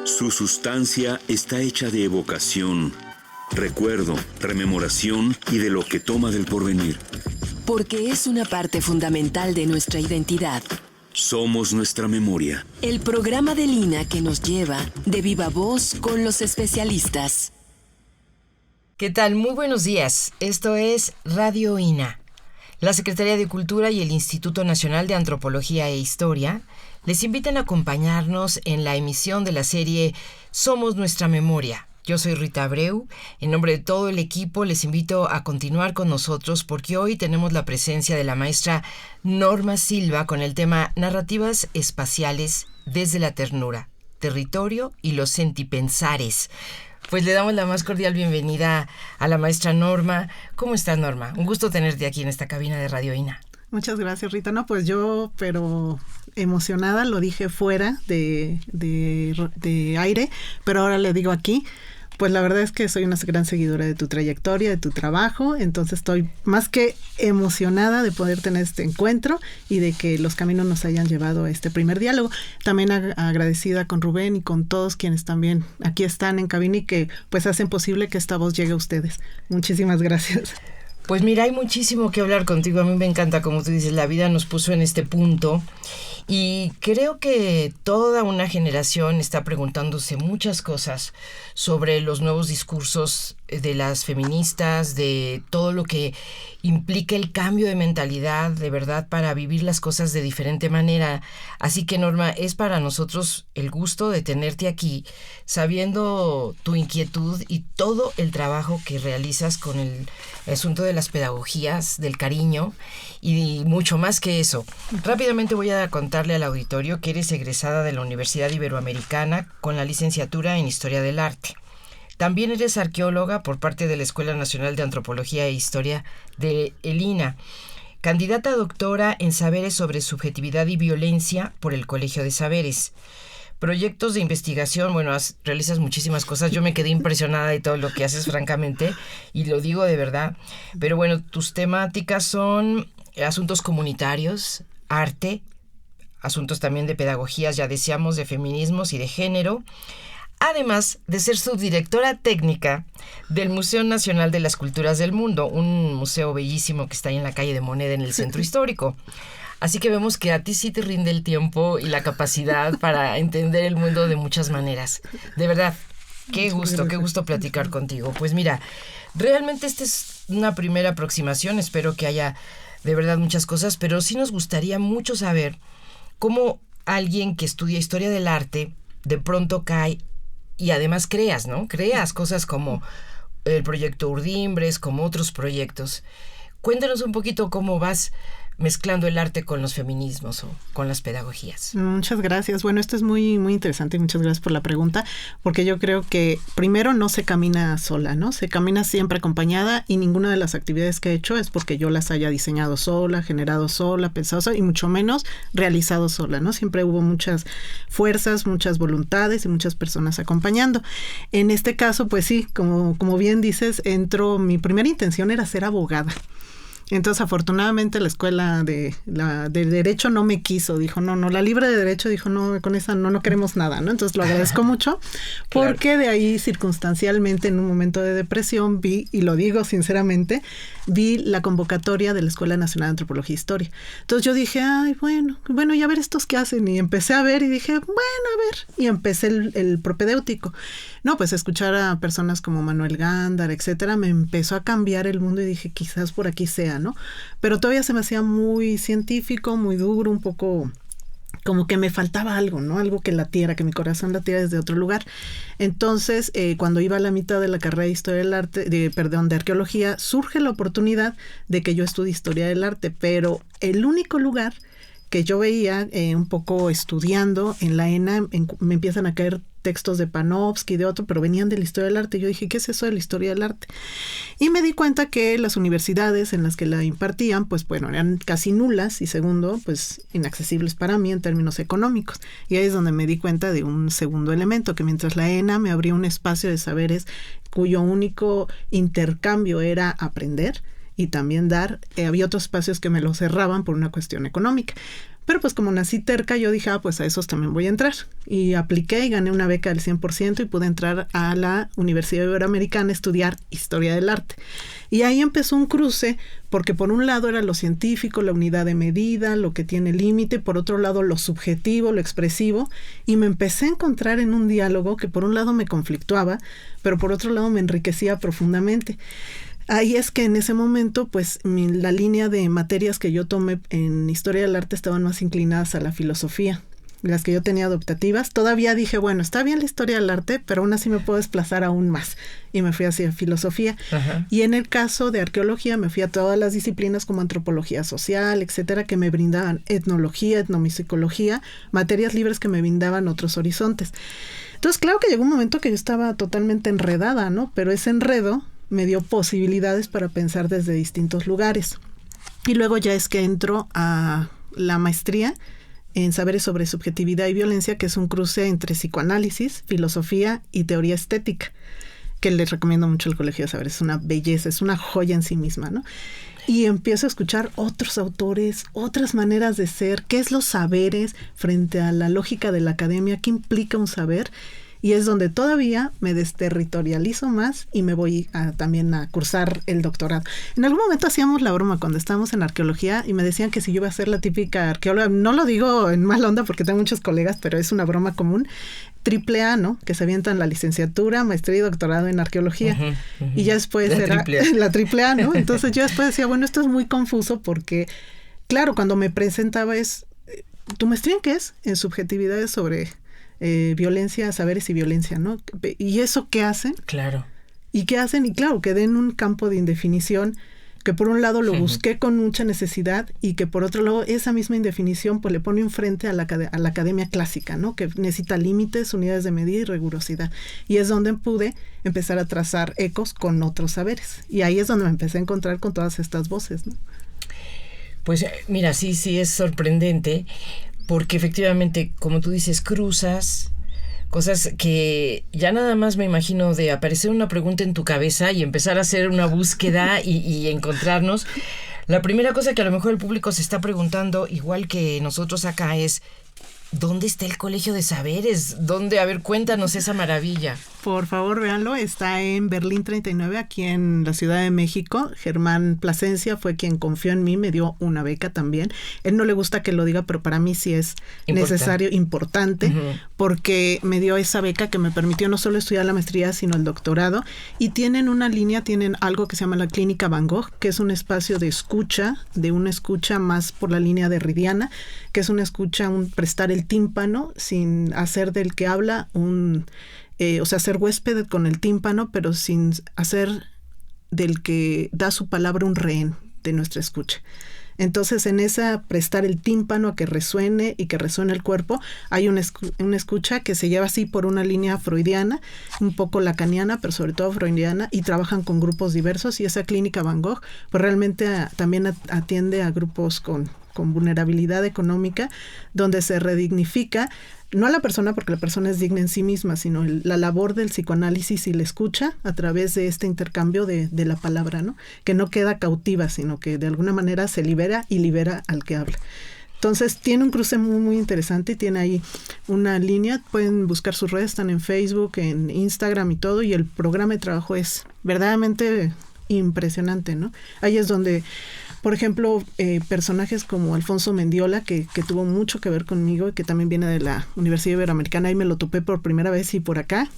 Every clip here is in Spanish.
Su sustancia está hecha de evocación, recuerdo, rememoración y de lo que toma del porvenir. Porque es una parte fundamental de nuestra identidad. Somos nuestra memoria. El programa de Lina que nos lleva de viva voz con los especialistas. ¿Qué tal? Muy buenos días. Esto es Radio INA. La Secretaría de Cultura y el Instituto Nacional de Antropología e Historia les invitan a acompañarnos en la emisión de la serie Somos Nuestra Memoria. Yo soy Rita Abreu. En nombre de todo el equipo les invito a continuar con nosotros porque hoy tenemos la presencia de la maestra Norma Silva con el tema Narrativas espaciales desde la ternura, territorio y los sentipensares. Pues le damos la más cordial bienvenida a la maestra Norma. ¿Cómo estás, Norma? Un gusto tenerte aquí en esta cabina de Radio INA. Muchas gracias, Rita. No, pues yo, pero emocionada, lo dije fuera de aire, pero ahora le digo aquí. Pues la verdad es que soy una gran seguidora de tu trayectoria, de tu trabajo, entonces estoy más que emocionada de poder tener este encuentro y de que los caminos nos hayan llevado a este primer diálogo. También agradecida con Rubén y con todos quienes también aquí están en cabina y que pues hacen posible que esta voz llegue a ustedes. Muchísimas gracias. Pues mira, hay muchísimo que hablar contigo. A mí me encanta, como tú dices, la vida nos puso en este punto. Y creo que toda una generación está preguntándose muchas cosas sobre los nuevos discursos de las feministas, de todo lo que implica el cambio de mentalidad, de verdad, para vivir las cosas de diferente manera. Así que, Norma, es para nosotros el gusto de tenerte aquí, sabiendo tu inquietud y todo el trabajo que realizas con el asunto de las pedagogías, del cariño y mucho más que eso. Rápidamente voy a contarle al auditorio que eres egresada de la Universidad Iberoamericana con la licenciatura en Historia del Arte. También eres arqueóloga por parte de la Escuela Nacional de Antropología e Historia de el INA, candidata a doctora en Saberes sobre Subjetividad y Violencia por el Colegio de Saberes. Proyectos de investigación, bueno, realizas muchísimas cosas. Yo me quedé impresionada de todo lo que haces, francamente, y lo digo de verdad. Pero bueno, tus temáticas son asuntos comunitarios, arte, asuntos también de pedagogías, ya decíamos, de feminismos y de género, además de ser subdirectora técnica del Museo Nacional de las Culturas del Mundo, un museo bellísimo que está ahí en la calle de Moneda, en el centro histórico. Así que vemos que a ti sí te rinde el tiempo y la capacidad para entender el mundo de muchas maneras. De verdad, qué gusto platicar contigo. Pues mira, realmente esta es una primera aproximación, espero que haya de verdad muchas cosas, pero sí nos gustaría mucho saber cómo alguien que estudia historia del arte de pronto cae y además creas, ¿no? Creas cosas como el proyecto Urdimbres, como otros proyectos. Cuéntanos un poquito cómo vas mezclando el arte con los feminismos o con las pedagogías. Muchas gracias. Bueno, esto es muy, muy interesante y muchas gracias por la pregunta, porque yo creo que primero no se camina sola, ¿no? Se camina siempre acompañada y ninguna de las actividades que he hecho es porque yo las haya diseñado sola, generado sola, pensado sola y mucho menos realizado sola, ¿no? Siempre hubo muchas fuerzas, muchas voluntades y muchas personas acompañando. En este caso, pues sí, como bien dices, mi primera intención era ser abogada. Entonces, afortunadamente, la escuela de Derecho no me quiso. Dijo, no, la libre de Derecho dijo, no, con esa no queremos nada, ¿no? Entonces, lo agradezco mucho porque claro. De ahí, circunstancialmente, en un momento de depresión, vi, y lo digo sinceramente, vi la convocatoria de la Escuela Nacional de Antropología e Historia. Entonces, yo dije, ay, bueno, y a ver estos qué hacen. Y empecé a ver y dije, bueno, a ver. Y empecé el propedéutico. No, pues escuchar a personas como Manuel Gándara, etcétera, me empezó a cambiar el mundo y dije, quizás por aquí sea, ¿no? Pero todavía se me hacía muy científico, muy duro, un poco como que me faltaba algo, ¿no? Algo que latiera, que mi corazón latiera desde otro lugar. Entonces, cuando iba a la mitad de la carrera de Historia del Arte, de Arqueología, surge la oportunidad de que yo estudie Historia del Arte, pero el único lugar que yo veía un poco estudiando en la ENA, me empiezan a caer textos de Panofsky y de otro, pero venían de la historia del arte. Yo dije, ¿qué es eso de la historia del arte? Y me di cuenta que las universidades en las que la impartían, pues bueno, eran casi nulas y segundo, pues inaccesibles para mí en términos económicos. Y ahí es donde me di cuenta de un segundo elemento, que mientras la ENA me abría un espacio de saberes cuyo único intercambio era aprender, y también dar. Había otros espacios que me los cerraban por una cuestión económica. Pero pues como nací terca, yo dije, pues a esos también voy a entrar. Y apliqué y gané una beca del 100% y pude entrar a la Universidad Iberoamericana a estudiar Historia del Arte. Y ahí empezó un cruce, porque por un lado era lo científico, la unidad de medida, lo que tiene límite, por otro lado lo subjetivo, lo expresivo, y me empecé a encontrar en un diálogo que por un lado me conflictuaba, pero por otro lado me enriquecía profundamente. Ahí es que en ese momento, pues, la línea de materias que yo tomé en Historia del Arte estaban más inclinadas a la filosofía. Las que yo tenía adoptativas, todavía dije, bueno, está bien la Historia del Arte, pero aún así me puedo desplazar aún más. Y me fui hacia filosofía. Ajá. Y en el caso de arqueología, me fui a todas las disciplinas como antropología social, etcétera, que me brindaban etnología, etnomusicología, materias libres que me brindaban otros horizontes. Entonces, claro que llegó un momento que yo estaba totalmente enredada, ¿no? Pero ese enredo me dio posibilidades para pensar desde distintos lugares. Y luego ya es que entro a la maestría en Saberes sobre Subjetividad y Violencia, que es un cruce entre psicoanálisis, filosofía y teoría estética, que les recomiendo mucho el Colegio de Saberes. Es una belleza, es una joya en sí misma, ¿no? Y empiezo a escuchar otros autores, otras maneras de ser, qué es los saberes frente a la lógica de la academia, qué implica un saber. Y es donde todavía me desterritorializo más y me voy también a cursar el doctorado. En algún momento hacíamos la broma cuando estábamos en arqueología y me decían que si yo iba a ser la típica arqueóloga, no lo digo en mala onda porque tengo muchos colegas, pero es una broma común, AAA, ¿no? Que se avientan la licenciatura, maestría y doctorado en arqueología. Y ya después era la AAA, ¿no? Entonces yo después decía, bueno, esto es muy confuso porque, claro, cuando me presentaba ¿tu maestría en qué es? En subjetividades sobre violencia, saberes y violencia, ¿no? ¿Y eso qué hacen? Claro. ¿Y qué hacen? Y claro, quedé en un campo de indefinición que por un lado lo busqué con mucha necesidad y que por otro lado esa misma indefinición pues le pone enfrente a la academia clásica, ¿no? Que necesita límites, unidades de medida y rigurosidad. Y es donde pude empezar a trazar ecos con otros saberes. Y ahí es donde me empecé a encontrar con todas estas voces, ¿no? Pues mira, sí es sorprendente. Porque efectivamente, como tú dices, cruzas cosas que ya nada más me imagino de aparecer una pregunta en tu cabeza y empezar a hacer una búsqueda y encontrarnos. La primera cosa que a lo mejor el público se está preguntando, igual que nosotros acá, es ¿dónde está el Colegio de Saberes? ¿Dónde? A ver, cuéntanos esa maravilla. Por favor, véanlo. Está en Berlín 39, aquí en la Ciudad de México. Germán Plasencia fue quien confió en mí, me dio una beca también. Él no le gusta que lo diga, pero para mí sí es necesario, importante, porque me dio esa beca que me permitió no solo estudiar la maestría, sino el doctorado. Y tienen algo que se llama la Clínica Van Gogh, que es un espacio de una escucha más por la línea derridiana, que es una escucha, prestar el tímpano sin hacer del que habla ser huésped con el tímpano, pero sin hacer del que da su palabra un rehén de nuestra escucha. Entonces, en esa prestar el tímpano a que resuene y que resuene el cuerpo, hay una escucha que se lleva así por una línea freudiana, un poco lacaniana, pero sobre todo freudiana, y trabajan con grupos diversos, y esa Clínica Van Gogh pues realmente también atiende a grupos con vulnerabilidad económica, donde se redignifica no a la persona, porque la persona es digna en sí misma, sino la labor del psicoanálisis y la escucha a través de este intercambio de la palabra, ¿no? Que no queda cautiva, sino que de alguna manera se libera y libera al que habla. Entonces tiene un cruce muy, muy interesante y tiene ahí una línea. Pueden buscar sus redes, están en Facebook, en Instagram y todo, y el programa de trabajo es verdaderamente impresionante, ¿no? Ahí es donde, por ejemplo, personajes como Alfonso Mendiola, que tuvo mucho que ver conmigo y que también viene de la Universidad Iberoamericana, ahí me lo topé por primera vez y por acá,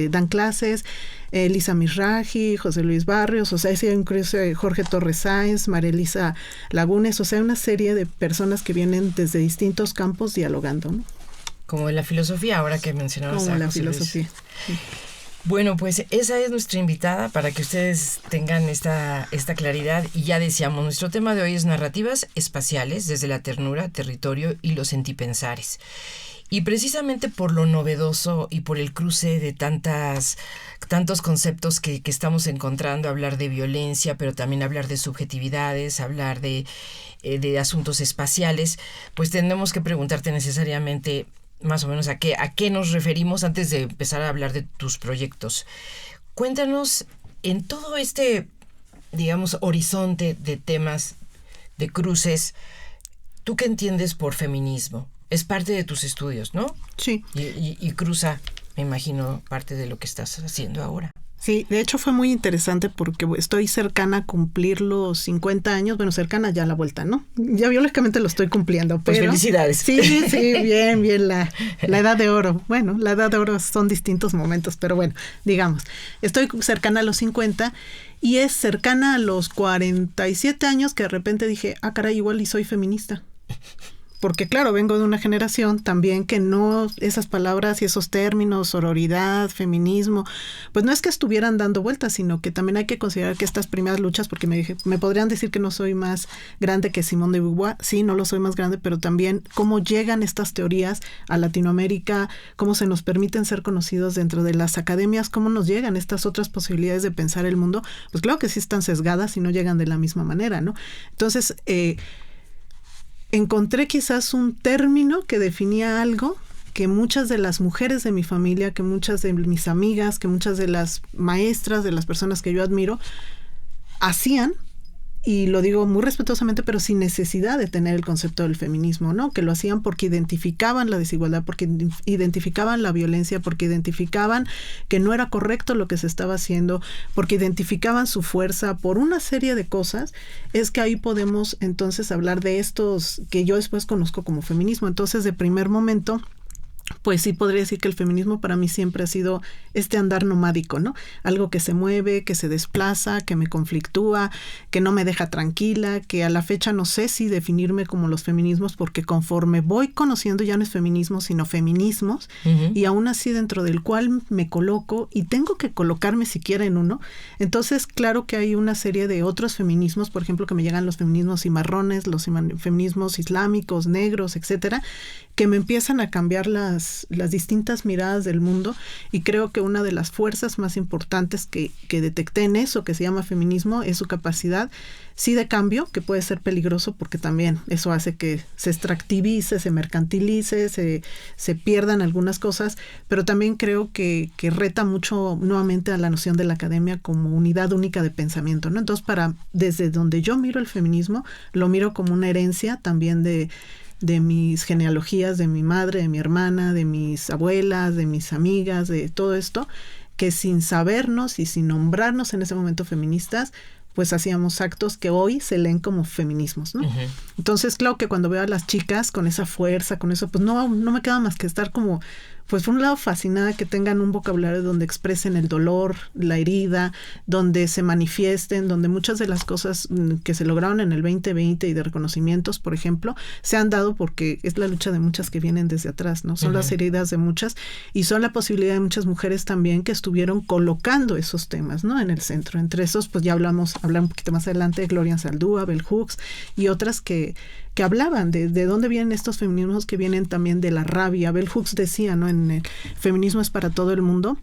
dan clases, Elisa Misraji, José Luis Barrios, o sea, sí hay un cruce, Jorge Torres Sáenz, María Elisa Lagunes, o sea, una serie de personas que vienen desde distintos campos dialogando, ¿no? Como en la filosofía, ahora que mencionabas como a la José filosofía, Luis. sí. Bueno, pues esa es nuestra invitada para que ustedes tengan esta claridad. Y ya decíamos, nuestro tema de hoy es narrativas espaciales desde la ternura, territorio y los sentipensares. Y precisamente por lo novedoso y por el cruce de tantos conceptos que estamos encontrando, hablar de violencia, pero también hablar de subjetividades, hablar de asuntos espaciales, pues tenemos que preguntarte necesariamente más o menos a qué nos referimos antes de empezar a hablar de tus proyectos. Cuéntanos, en todo este digamos, horizonte de temas, de cruces. ¿Tú qué entiendes por feminismo? Es parte de tus estudios, ¿no? Sí. Y cruza, me imagino, parte de lo que estás haciendo ahora. Sí, de hecho fue muy interesante porque estoy cercana a cumplir los 50 años, bueno, cercana ya a la vuelta, ¿no? Ya biológicamente lo estoy cumpliendo, Pues pero... felicidades. Sí, bien, la edad de oro. Bueno, la edad de oro son distintos momentos, pero bueno, digamos, estoy cercana a los 50 y es cercana a los 47 años que de repente dije, caray, igual y soy feminista. Porque claro, vengo de una generación también que no, esas palabras y esos términos, sororidad, feminismo, pues no es que estuvieran dando vueltas, sino que también hay que considerar que estas primeras luchas, porque me podrían decir que no soy más grande que Simone de Beauvoir, sí, no lo soy más grande, pero también cómo llegan estas teorías a Latinoamérica, cómo se nos permiten ser conocidos dentro de las academias, cómo nos llegan estas otras posibilidades de pensar el mundo, pues claro que sí están sesgadas y no llegan de la misma manera, ¿no? Entonces, encontré quizás un término que definía algo que muchas de las mujeres de mi familia, que muchas de mis amigas, que muchas de las maestras, de las personas que yo admiro, hacían, y lo digo muy respetuosamente, pero sin necesidad de tener el concepto del feminismo, ¿no? Que lo hacían porque identificaban la desigualdad, porque identificaban la violencia, porque identificaban que no era correcto lo que se estaba haciendo, porque identificaban su fuerza, por una serie de cosas, es que ahí podemos entonces hablar de estos que yo después conozco como feminismo. Entonces, de primer momento, pues sí podría decir que el feminismo para mí siempre ha sido este andar nomádico, ¿no? Algo que se mueve, que se desplaza, que me conflictúa, que no me deja tranquila, que a la fecha no sé si definirme como los feminismos, porque conforme voy conociendo ya no es feminismo, sino feminismos, y aún así dentro del cual me coloco y tengo que colocarme siquiera en uno. Entonces, claro que hay una serie de otros feminismos, por ejemplo, que me llegan los feminismos cimarrones, los feminismos islámicos, negros, etcétera, que me empiezan a cambiar las distintas miradas del mundo, y creo que una de las fuerzas más importantes que detecté en eso que se llama feminismo es su capacidad, sí, de cambio, que puede ser peligroso porque también eso hace que se extractivice, se mercantilice, se pierdan algunas cosas, pero también creo que reta mucho nuevamente a la noción de la academia como unidad única de pensamiento, ¿no? Entonces, desde donde yo miro el feminismo, lo miro como una herencia también de mis genealogías, de mi madre, de mi hermana, de mis abuelas, de mis amigas, de todo esto, que sin sabernos y sin nombrarnos en ese momento feministas, pues hacíamos actos que hoy se leen como feminismos, ¿no? Uh-huh. Entonces, claro que cuando veo a las chicas con esa fuerza, con eso, pues no me queda más que estar como, pues por un lado fascinada que tengan un vocabulario donde expresen el dolor, la herida, donde se manifiesten, donde muchas de las cosas que se lograron en el 2020 y de reconocimientos, por ejemplo, se han dado porque es la lucha de muchas que vienen desde atrás, ¿no? Son las heridas de muchas y son la posibilidad de muchas mujeres también que estuvieron colocando esos temas, ¿no? En el centro. Entre esos, pues ya hablar un poquito más adelante de Gloria Anzaldúa, Bell Hooks y otras que hablaban de dónde vienen estos feminismos que vienen también de la rabia. Bell Hooks decía, ¿no? En el feminismo es para todo el mundo.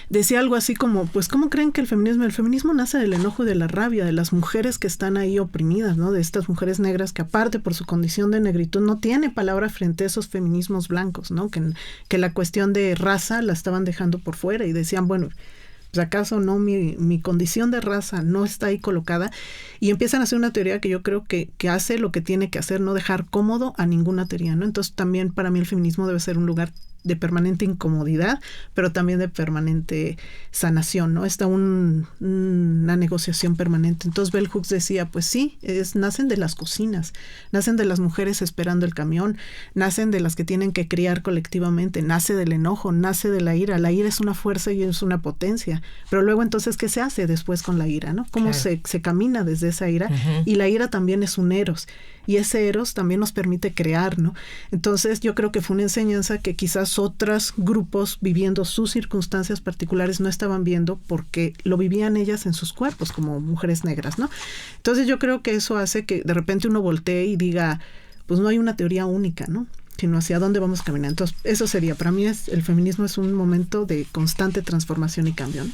Decía algo así como, pues, ¿cómo creen que el feminismo nace del enojo y de la rabia de las mujeres que están ahí oprimidas, ¿no? De estas mujeres negras que aparte por su condición de negritud no tiene palabra frente a esos feminismos blancos, ¿no? Que la cuestión de raza la estaban dejando por fuera y decían, bueno, pues acaso no, mi condición de raza no está ahí colocada, y empiezan a hacer una teoría que yo creo que hace lo que tiene que hacer, no dejar cómodo a ninguna teoría, ¿no? Entonces también para mí el feminismo debe ser un lugar de permanente incomodidad, pero también de permanente sanación, ¿no? Está una negociación permanente. Entonces Bell Hooks decía, pues sí, nacen de las cocinas, nacen de las mujeres esperando el camión, nacen de las que tienen que criar colectivamente, nace del enojo, nace de la ira. La ira es una fuerza y es una potencia, pero luego entonces, ¿qué se hace después con la ira, no? ¿Cómo se camina desde esa ira? Uh-huh. Y la ira también es un eros, y ese eros también nos permite crear, ¿no? Entonces yo creo que fue una enseñanza que quizás otros grupos viviendo sus circunstancias particulares no estaban viendo porque lo vivían ellas en sus cuerpos como mujeres negras, ¿no? Entonces yo creo que eso hace que de repente uno voltee y diga, pues no hay una teoría única, ¿no? Sino hacia dónde vamos caminando. Entonces eso sería, para mí el feminismo es un momento de constante transformación y cambio, ¿no?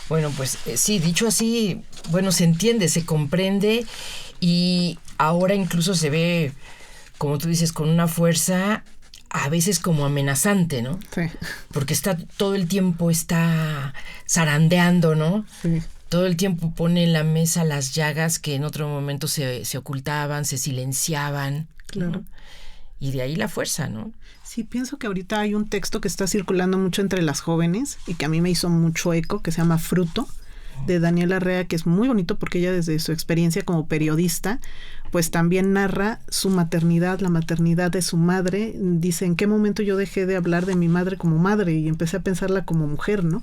Bueno, pues sí, dicho así, bueno, se entiende, se comprende, y ahora incluso se ve, como tú dices, con una fuerza a veces como amenazante, ¿no? Sí. Porque todo el tiempo está zarandeando, ¿no? Sí. todo el tiempo pone en la mesa las llagas que en otro momento se ocultaban, se silenciaban. Claro. ¿no? Y de ahí la fuerza, ¿no? Sí, pienso que ahorita hay un texto que está circulando mucho entre las jóvenes y que a mí me hizo mucho eco, que se llama Fruto, de Daniela Larrea, que es muy bonito porque ella desde su experiencia como periodista, pues también narra su maternidad, la maternidad de su madre. Dice, ¿en qué momento yo dejé de hablar de mi madre como madre y empecé a pensarla como mujer, ¿no?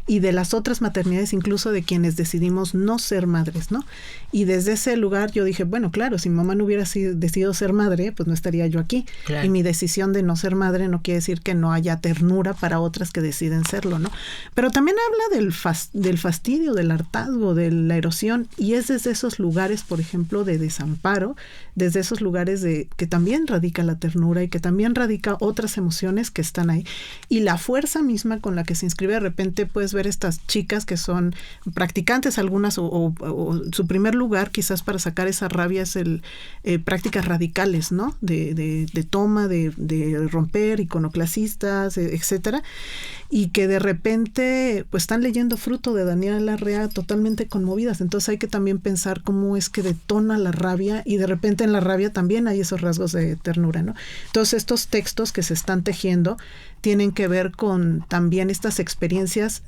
Y de las otras maternidades, incluso de quienes decidimos no ser madres, ¿no? Y desde ese lugar yo dije, bueno, claro, si mi mamá no hubiera decidido ser madre, pues no estaría yo aquí. Claro. Y mi decisión de no ser madre no quiere decir que no haya ternura para otras que deciden serlo, ¿no? Pero también habla del fastidio, del hartazgo, de la erosión, y es desde esos lugares, por ejemplo, de desamparo, desde esos lugares de que también radica la ternura y que también radica otras emociones que están ahí. Y la fuerza misma con la que se inscribe, de repente puedes ver estas chicas que son practicantes, algunas, o su primer lugar quizás para sacar esa rabia es prácticas radicales, ¿no? De toma, de romper, iconoclasistas, etcétera, y que de repente pues están leyendo Fruto de Daniela Larrea totalmente conmovidas. Entonces hay que también pensar cómo es que detona la rabia, y de repente en la rabia también hay esos rasgos de ternura, ¿no? Entonces estos textos que se están tejiendo tienen que ver con también estas experiencias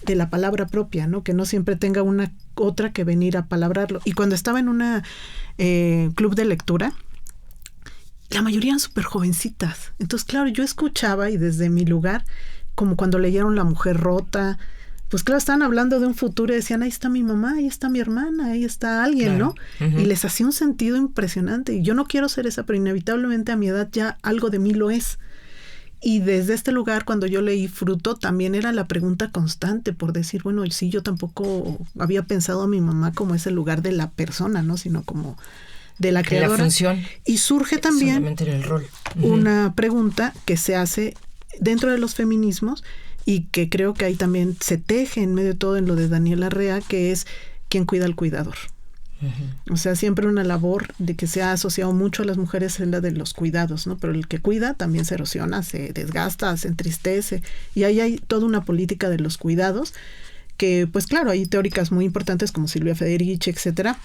de la palabra propia, ¿no? Que no siempre tenga una otra que venir a palabrarlo. Y cuando estaba en una club de lectura, la mayoría eran súper jovencitas. Entonces, claro, yo escuchaba, y desde mi lugar, como cuando leyeron La mujer rota, pues claro, estaban hablando de un futuro y decían, ahí está mi mamá, ahí está mi hermana, ahí está alguien, claro. ¿no? Uh-huh. Y les hacía un sentido impresionante. Y yo no quiero ser esa, pero inevitablemente a mi edad ya algo de mí lo es. Y desde este lugar, cuando yo leí Fruto, también era la pregunta constante por decir, bueno, sí, yo tampoco había pensado a mi mamá como ese lugar de la persona, ¿no? Sino como de la creadora. De la función. Y surge también solamente en el rol. Una pregunta que se hace dentro de los feminismos y que creo que ahí también se teje en medio de todo en lo de Daniela Larrea, que es ¿quién cuida al cuidador? Uh-huh. O sea, siempre una labor de que se ha asociado mucho a las mujeres es la de los cuidados, ¿no? Pero el que cuida también se erosiona, se desgasta, se entristece, y ahí hay toda una política de los cuidados que, pues claro, hay teóricas muy importantes como Silvia Federici, etcétera.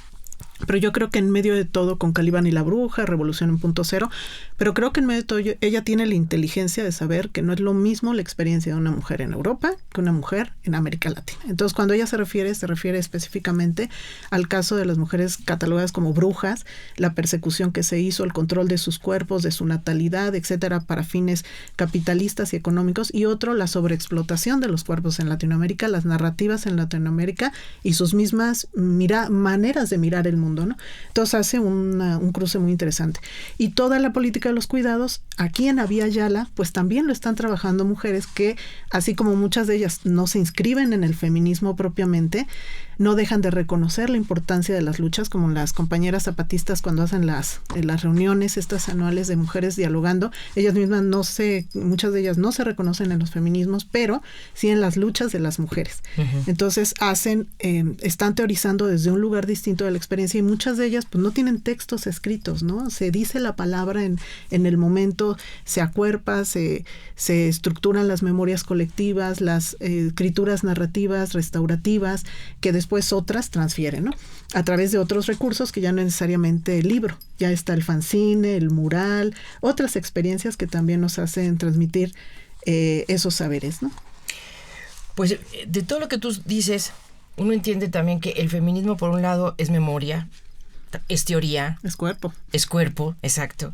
Pero yo creo que en medio de todo, con Calibán y la bruja, Revolución en punto cero, pero creo que en medio de todo ella tiene la inteligencia de saber que no es lo mismo la experiencia de una mujer en Europa que una mujer en América Latina. Entonces, cuando ella se refiere específicamente al caso de las mujeres catalogadas como brujas, la persecución que se hizo, el control de sus cuerpos, de su natalidad, etcétera, para fines capitalistas y económicos, y otro, la sobreexplotación de los cuerpos en Latinoamérica, las narrativas en Latinoamérica y sus mismas maneras de mirar el mundo, ¿no? Entonces hace un cruce muy interesante. Y toda la política de los cuidados, aquí en Abya Yala, pues también lo están trabajando mujeres que, así como muchas de ellas no se inscriben en el feminismo propiamente, no dejan de reconocer la importancia de las luchas, como las compañeras zapatistas cuando hacen las reuniones estas anuales de mujeres dialogando. Ellas mismas muchas de ellas no se reconocen en los feminismos, pero sí en las luchas de las mujeres. Uh-huh. Entonces están teorizando desde un lugar distinto de la experiencia, y muchas de ellas pues no tienen textos escritos, ¿no? Se dice la palabra en el momento, se acuerpa, se estructuran las memorias colectivas, las escrituras narrativas, restaurativas, que después otras transfieren, ¿no? A través de otros recursos que ya no necesariamente el libro, ya está el fanzine, el mural, otras experiencias que también nos hacen transmitir esos saberes, ¿no? Pues de todo lo que tú dices, uno entiende también que el feminismo, por un lado, es memoria, es teoría. Es cuerpo. Es cuerpo, exacto.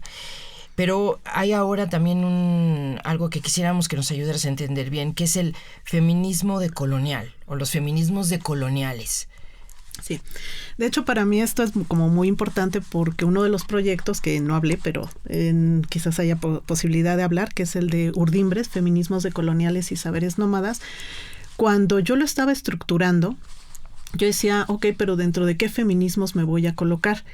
Pero hay ahora también algo que quisiéramos que nos ayudaras a entender bien, que es el feminismo decolonial, o los feminismos decoloniales. Sí. De hecho, para mí esto es como muy importante porque uno de los proyectos que no hablé, pero quizás haya posibilidad de hablar, que es el de Urdimbres, Feminismos Decoloniales y Saberes Nómadas. Cuando yo lo estaba estructurando, yo decía, ok, pero ¿dentro de qué feminismos me voy a colocar?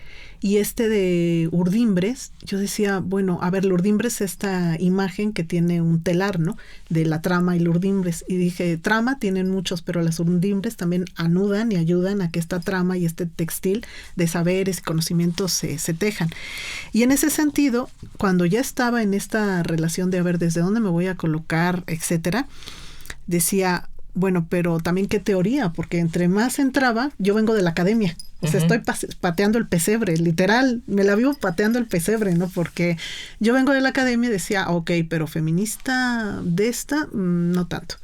Y de Urdimbres, yo decía, bueno, a ver, Urdimbres es esta imagen que tiene un telar, ¿no? De la trama y el Urdimbres. Y dije, trama tienen muchos, pero las Urdimbres también anudan y ayudan a que esta trama y este textil de saberes y conocimientos se tejan. Y en ese sentido, cuando ya estaba en esta relación de a ver desde dónde me voy a colocar, etcétera, decía, bueno, pero también qué teoría, porque entre más entraba, yo vengo de la academia, o sea, estoy pateando el pesebre, literal, me la vivo pateando el pesebre, ¿no? Porque yo vengo de la academia y decía, ok, pero feminista de esta, no tanto.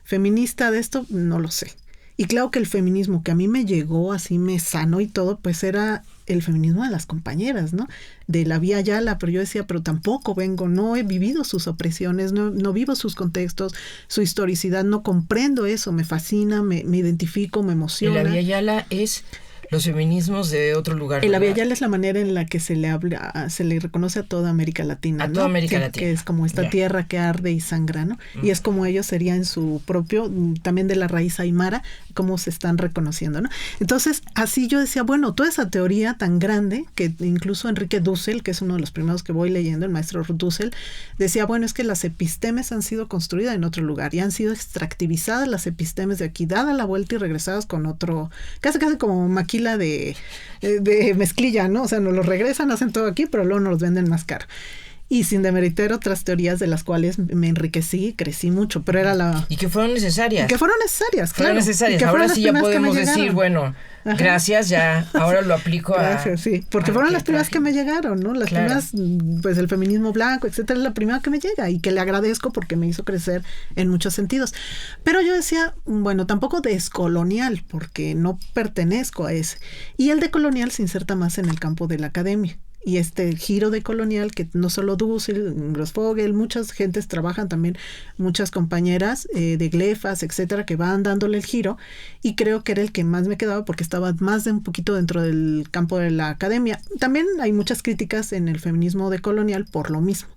Feminista de esto, no lo sé. Y claro que el feminismo que a mí me llegó, así me sanó y todo, pues era el feminismo de las compañeras, ¿no? De la Vía Yala, pero yo decía, pero tampoco vengo, no he vivido sus opresiones, no vivo sus contextos, su historicidad, no comprendo eso, me fascina, me identifico, me emociona. Y la Vía Yala es los feminismos de otro lugar. La Vía Yala es la manera en la que se le habla, se le reconoce a toda América Latina, a ¿no? toda América Latina. Que es como esta tierra que arde y sangra, ¿no? Y es como ellos serían su propio, también de la raíz aymara, cómo se están reconociendo, ¿no? Entonces, así yo decía, bueno, toda esa teoría tan grande, que incluso Enrique Dussel, que es uno de los primeros que voy leyendo, el maestro Dussel, decía, bueno, es que las epistemes han sido construidas en otro lugar y han sido extractivizadas las epistemes de aquí, dada la vuelta y regresadas con otro, casi como maquila de mezclilla, ¿no? O sea, nos lo regresan, hacen todo aquí, pero luego nos los venden más caro. Y sin demeritar otras teorías de las cuales me enriquecí, crecí mucho, pero era la... Y que fueron necesarias. Que fueron necesarias, claro. Fueron necesarias. Ahora sí ya podemos decir, bueno, gracias, ya, ahora lo aplico gracias, sí, porque fueron las primeras que me llegaron, ¿no? Las primeras, pues el feminismo blanco, etcétera, es la primera que me llega y que le agradezco porque me hizo crecer en muchos sentidos. Pero yo decía, bueno, tampoco descolonial, porque no pertenezco a ese. Y el decolonial se inserta más en el campo de la academia. Y este giro de colonial, que no solo Dussel, Grossfogel, muchas gentes trabajan también, muchas compañeras de Glefas, etcétera, que van dándole el giro, y creo que era el que más me quedaba porque estaba más de un poquito dentro del campo de la academia. También hay muchas críticas en el feminismo decolonial por lo mismo,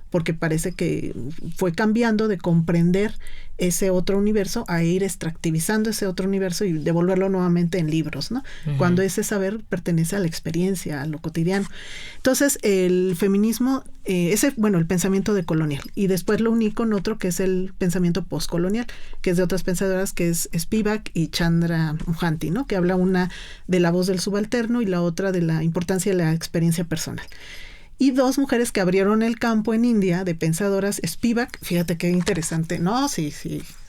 porque parece que fue cambiando de comprender ese otro universo a ir extractivizando ese otro universo y devolverlo nuevamente en libros, ¿no? Cuando ese saber pertenece a la experiencia, a lo cotidiano. Entonces, el feminismo, el pensamiento decolonial. Y después lo uní con otro que es el pensamiento postcolonial, que es de otras pensadoras, que es Spivak y Chandra Mohanty, ¿no? Que habla una de la voz del subalterno y la otra de la importancia de la experiencia personal. Y dos mujeres que abrieron el campo en India de pensadoras, Spivak, fíjate qué interesante, no, sí,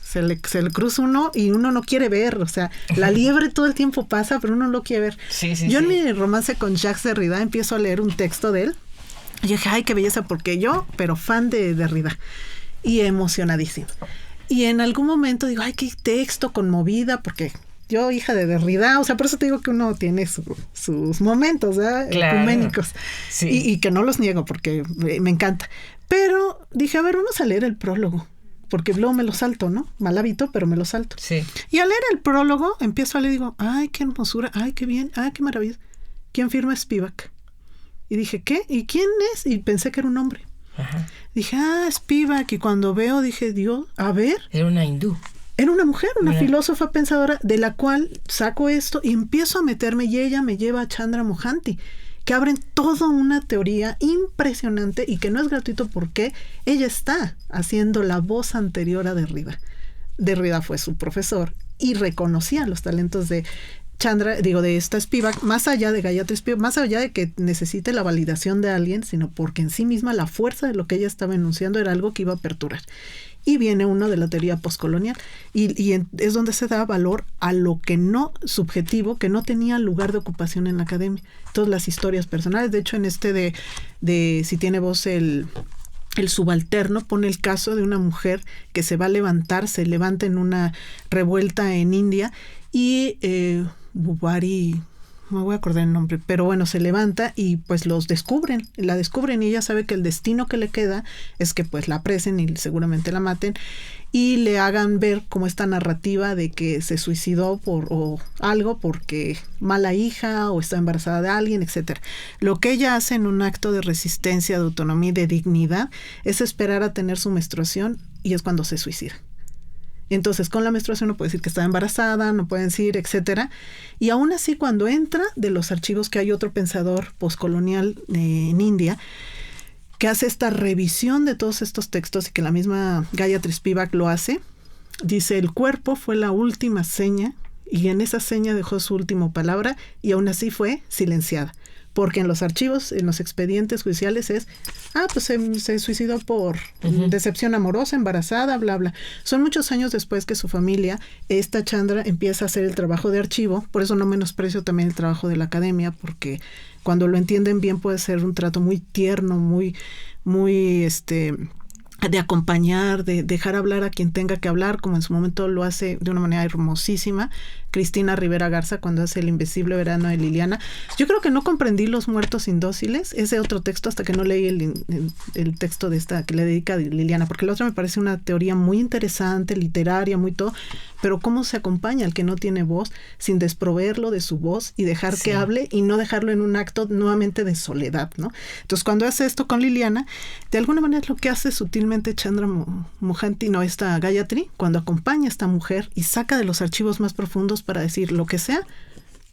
se le cruza uno y uno no quiere ver, o sea, la liebre todo el tiempo pasa, pero uno no lo quiere ver. Yo en mi romance con Jacques Derrida empiezo a leer un texto de él, y yo dije, ay, qué belleza, porque yo, pero fan de Derrida, y emocionadísimo. Y en algún momento digo, ay, qué texto, conmovida, porque... Yo, hija de Derrida, o sea, por eso te digo que uno tiene sus momentos, ¿verdad? Claro. Ecuménicos. Sí. Y que no los niego porque me encanta. Pero dije, a ver, vamos a leer el prólogo, porque luego me lo salto, ¿no? Mal hábito, pero me lo salto. Sí. Y al leer el prólogo, empiezo a leer y digo, ay, qué hermosura, ay, qué bien, ay, qué maravilla. ¿Quién firma? Spivak. Y dije, ¿qué? ¿Y quién es? Y pensé que era un hombre. Ajá. Dije, Spivak. Y cuando veo, dije, Dios, a ver. Era una hindú. Era una mujer, una filósofa pensadora, de la cual saco esto y empiezo a meterme, y ella me lleva a Chandra Mohanty, que abren toda una teoría impresionante y que no es gratuito porque ella está haciendo la voz anterior a Derrida. Derrida fue su profesor y reconocía los talentos de de esta Spivak, más allá de Gayatri Spivak, más allá de que necesite la validación de alguien, sino porque en sí misma la fuerza de lo que ella estaba enunciando era algo que iba a perdurar. Y viene uno de la teoría postcolonial y es donde se da valor a lo que no subjetivo, que no tenía lugar de ocupación en la academia. Todas las historias personales, de hecho en este de Si tiene voz el subalterno, pone el caso de una mujer que se va a levantar, se levanta en una revuelta en India y Bubari, no me voy a acordar el nombre, pero bueno, se levanta y pues la descubren y ella sabe que el destino que le queda es que pues la apresen y seguramente la maten y le hagan ver como esta narrativa de que se suicidó o algo porque mala hija o está embarazada de alguien, etcétera. Lo que ella hace en un acto de resistencia, de autonomía y de dignidad es esperar a tener su menstruación y es cuando se suicida. Entonces, con la menstruación no puede decir que está embarazada, no puede decir, etcétera. Y aún así, cuando entra de los archivos, que hay otro pensador postcolonial en India, que hace esta revisión de todos estos textos y que la misma Gayatri Spivak lo hace, dice, el cuerpo fue la última seña y en esa seña dejó su última palabra y aún así fue silenciada. porque en los archivos, en los expedientes judiciales es, pues se suicidó por decepción amorosa, embarazada, bla, bla. Son muchos años después que su familia, esta Chandra, empieza a hacer el trabajo de archivo, por eso no menosprecio también el trabajo de la academia, porque cuando lo entienden bien puede ser un trato muy tierno, muy de acompañar, de dejar hablar a quien tenga que hablar, como en su momento lo hace de una manera hermosísima Cristina Rivera Garza cuando hace El Invisible Verano de Liliana. Yo creo que no comprendí Los Muertos Indóciles, ese otro texto, hasta que no leí el texto de esta que le dedica a Liliana, porque el otro me parece una teoría muy interesante, literaria, muy todo, pero cómo se acompaña al que no tiene voz sin desproveerlo de su voz y dejar que hable y no dejarlo en un acto nuevamente de soledad, ¿no? Entonces, cuando hace esto con Liliana, de alguna manera es lo que hace sutilmente Chandra Mohanty, esta Gayatri, cuando acompaña a esta mujer y saca de los archivos más profundos para decir lo que sea,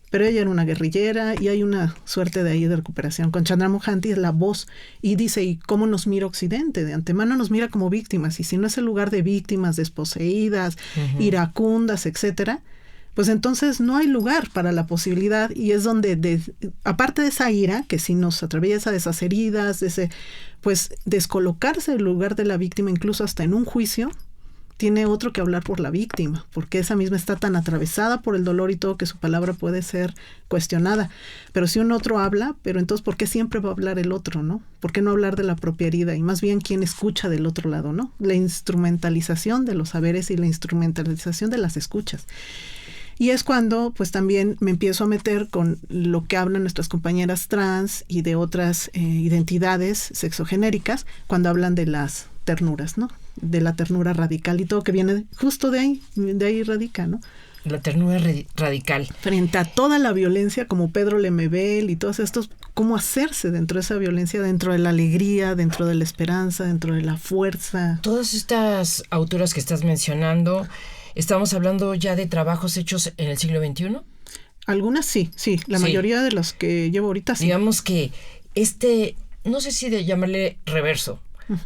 pero ella era una guerrillera y hay una suerte de ahí de recuperación. Con Chandra Mohanty es la voz y dice, ¿y cómo nos mira Occidente? De antemano nos mira como víctimas, y si no es el lugar de víctimas desposeídas, iracundas, etcétera, pues entonces no hay lugar para la posibilidad, y es donde, aparte de esa ira que sí nos atraviesa, de esas heridas, de ese, pues descolocarse del lugar de la víctima, incluso hasta en un juicio, tiene otro que hablar por la víctima, porque esa misma está tan atravesada por el dolor y todo que su palabra puede ser cuestionada. Pero si un otro habla, pero entonces ¿por qué siempre va a hablar el otro, no? ¿Por qué no hablar de la propia herida? Y más bien quién escucha del otro lado, ¿no? La instrumentalización de los saberes y la instrumentalización de las escuchas. Y es cuando pues también me empiezo a meter con lo que hablan nuestras compañeras trans y de otras identidades sexogenéricas cuando hablan de las ternuras, ¿no? De la ternura radical y todo que viene justo de ahí radica, ¿no? La ternura radical. Frente a toda la violencia, como Pedro Lemebel y todos estos, cómo hacerse dentro de esa violencia, dentro de la alegría, dentro de la esperanza, dentro de la fuerza. Todas estas autoras que estás mencionando, ¿estamos hablando ya de trabajos hechos en el siglo XXI? Algunas sí, la mayoría de los que llevo ahorita sí. Digamos que no sé si de llamarle reverso,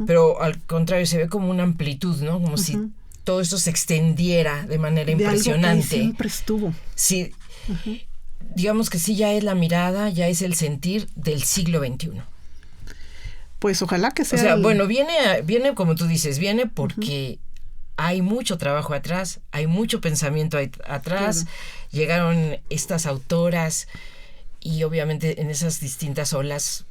pero al contrario se ve como una amplitud, ¿no? Como si todo esto se extendiera de manera impresionante. Algo que siempre estuvo. Sí, digamos que sí, ya es la mirada, ya es el sentir del siglo XXI. Pues ojalá que sea. O sea, bueno, viene como tú dices, viene porque hay mucho trabajo atrás, hay mucho pensamiento atrás. Claro. Llegaron estas autoras y obviamente en esas distintas olas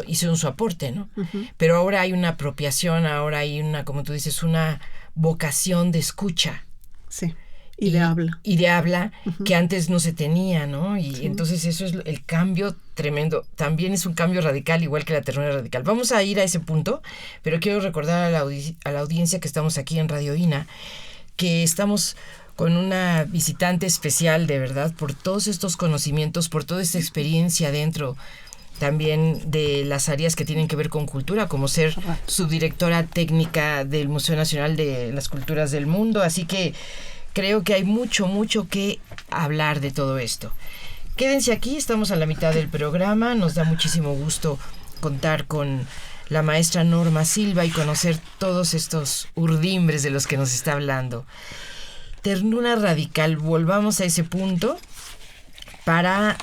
hicieron su aporte, ¿no? Pero ahora hay una apropiación, ahora hay una, como tú dices, una vocación de escucha. Sí, y de habla. Y de habla que antes no se tenía, ¿no? Y entonces eso es el cambio tremendo. También es un cambio radical, igual que la ternura radical. Vamos a ir a ese punto, pero quiero recordar a la audiencia que estamos aquí en Radio INA, que estamos con una visitante especial, de verdad, por todos estos conocimientos, por toda esta experiencia dentro también de las áreas que tienen que ver con cultura, como ser subdirectora técnica del Museo Nacional de las Culturas del Mundo. Así que creo que hay mucho que hablar de todo esto. Quédense aquí, estamos a la mitad del programa. Nos da muchísimo gusto contar con la maestra Norma Silva y conocer todos estos urdimbres de los que nos está hablando. Ternura radical, volvamos a ese punto para...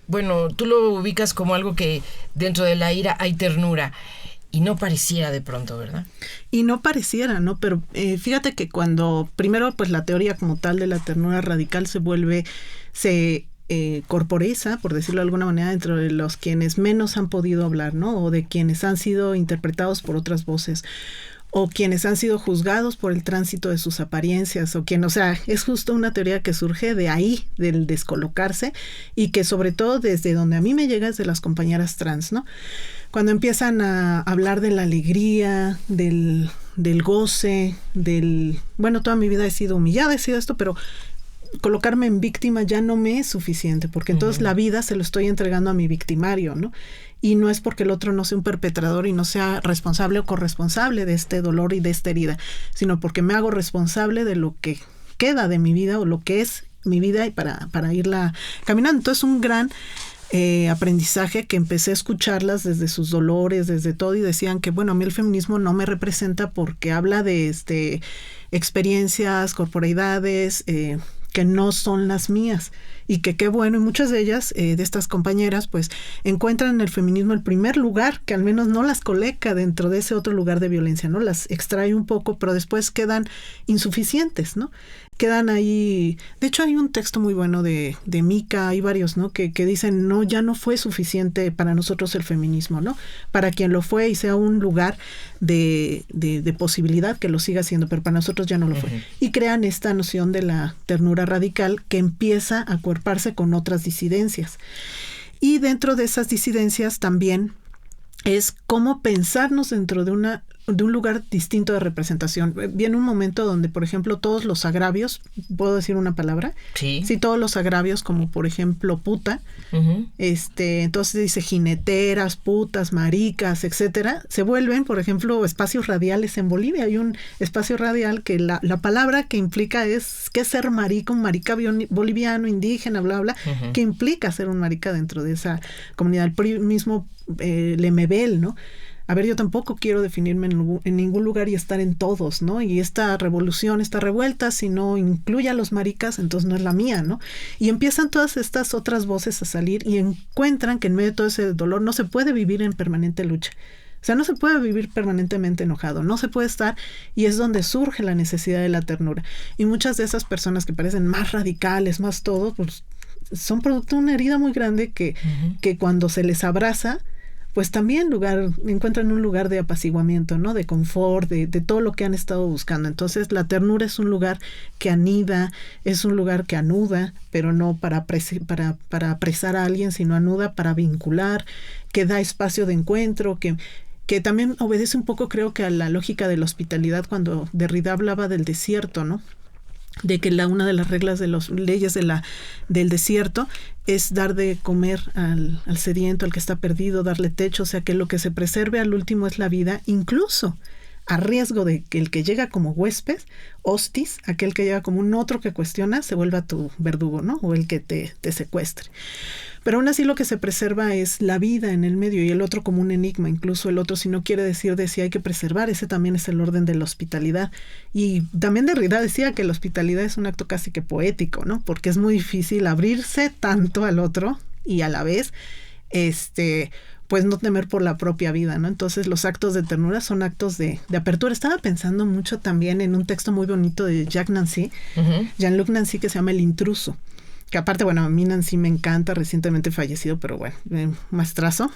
Bueno, tú lo ubicas como algo que dentro de la ira hay ternura y no pareciera de pronto, ¿verdad? Y no pareciera, ¿no? Pero fíjate que cuando primero pues la teoría como tal de la ternura radical se corporiza, por decirlo de alguna manera, dentro de los quienes menos han podido hablar, ¿no? O de quienes han sido interpretados por otras voces, o quienes han sido juzgados por el tránsito de sus apariencias, es justo una teoría que surge de ahí, del descolocarse, y que sobre todo desde donde a mí me llega es de las compañeras trans, ¿no? Cuando empiezan a hablar de la alegría, del goce, toda mi vida he sido humillada, he sido esto, pero colocarme en víctima ya no me es suficiente, porque entonces la vida se lo estoy entregando a mi victimario, ¿no? Y no es porque el otro no sea un perpetrador y no sea responsable o corresponsable de este dolor y de esta herida, sino porque me hago responsable de lo que queda de mi vida o lo que es mi vida y para irla caminando. Entonces un gran aprendizaje que empecé a escucharlas desde sus dolores, desde todo, y decían que a mí el feminismo no me representa porque habla de experiencias, corporeidades, que no son las mías y que qué bueno, y muchas de ellas, de estas compañeras, pues encuentran en el feminismo el primer lugar que al menos no las coloca dentro de ese otro lugar de violencia, ¿no? Las extrae un poco, pero después quedan insuficientes, ¿no? Quedan ahí. De hecho, hay un texto muy bueno de Mica, hay varios, ¿no? Que dicen, no, ya no fue suficiente para nosotros el feminismo, ¿no? Para quien lo fue y sea un lugar de posibilidad, que lo siga siendo, pero para nosotros ya no lo fue. Y crean esta noción de la ternura radical que empieza a acuerparse con otras disidencias. Y dentro de esas disidencias también es cómo pensarnos dentro de un lugar distinto de representación. Viene un momento donde, por ejemplo, todos los agravios, ¿puedo decir una palabra? Sí. Sí, todos los agravios, como por ejemplo puta, entonces dice jineteras, putas, maricas, etcétera, se vuelven, por ejemplo, espacios radiales en Bolivia. Hay un espacio radial que la palabra que implica es que ser marica, un marica boliviano, indígena, bla, bla, que implica ser un marica dentro de esa comunidad. El mismo Lemebel, ¿no? A ver, yo tampoco quiero definirme en ningún lugar y estar en todos, ¿no? Y esta revolución, esta revuelta, si no incluye a los maricas, entonces no es la mía, ¿no? Y empiezan todas estas otras voces a salir y encuentran que en medio de todo ese dolor no se puede vivir en permanente lucha. O sea, no se puede vivir permanentemente enojado, no se puede estar, y es donde surge la necesidad de la ternura. Y muchas de esas personas que parecen más radicales, más todo, pues son producto de una herida muy grande que cuando se les abraza, pues también encuentran un lugar de apaciguamiento, ¿no? De confort, de todo lo que han estado buscando. Entonces, la ternura es un lugar que anida, es un lugar que anuda, pero no para apresar a alguien, sino anuda para vincular, que da espacio de encuentro, que también obedece un poco, creo que a la lógica de la hospitalidad, cuando Derrida hablaba del desierto, ¿no? De que una de las reglas de las leyes del desierto es dar de comer al sediento, al que está perdido, darle techo, o sea que lo que se preserve al último es la vida, incluso a riesgo de que el que llega como huésped, hostis, aquel que llega como un otro que cuestiona, se vuelva tu verdugo, ¿no? O el que te secuestre. Pero aún así lo que se preserva es la vida en el medio y el otro como un enigma. Incluso el otro, si no quiere decir de si hay que preservar, ese también es el orden de la hospitalidad. Y también Derrida decía que la hospitalidad es un acto casi que poético, ¿no? Porque es muy difícil abrirse tanto al otro y a la vez, pues no temer por la propia vida, ¿no? Entonces los actos de ternura son actos de apertura. Estaba pensando mucho también en un texto muy bonito de Jean-Luc Nancy, que se llama El intruso. Que aparte, bueno, a mí Nancy me encanta, recientemente fallecido, pero bueno, maestrazo.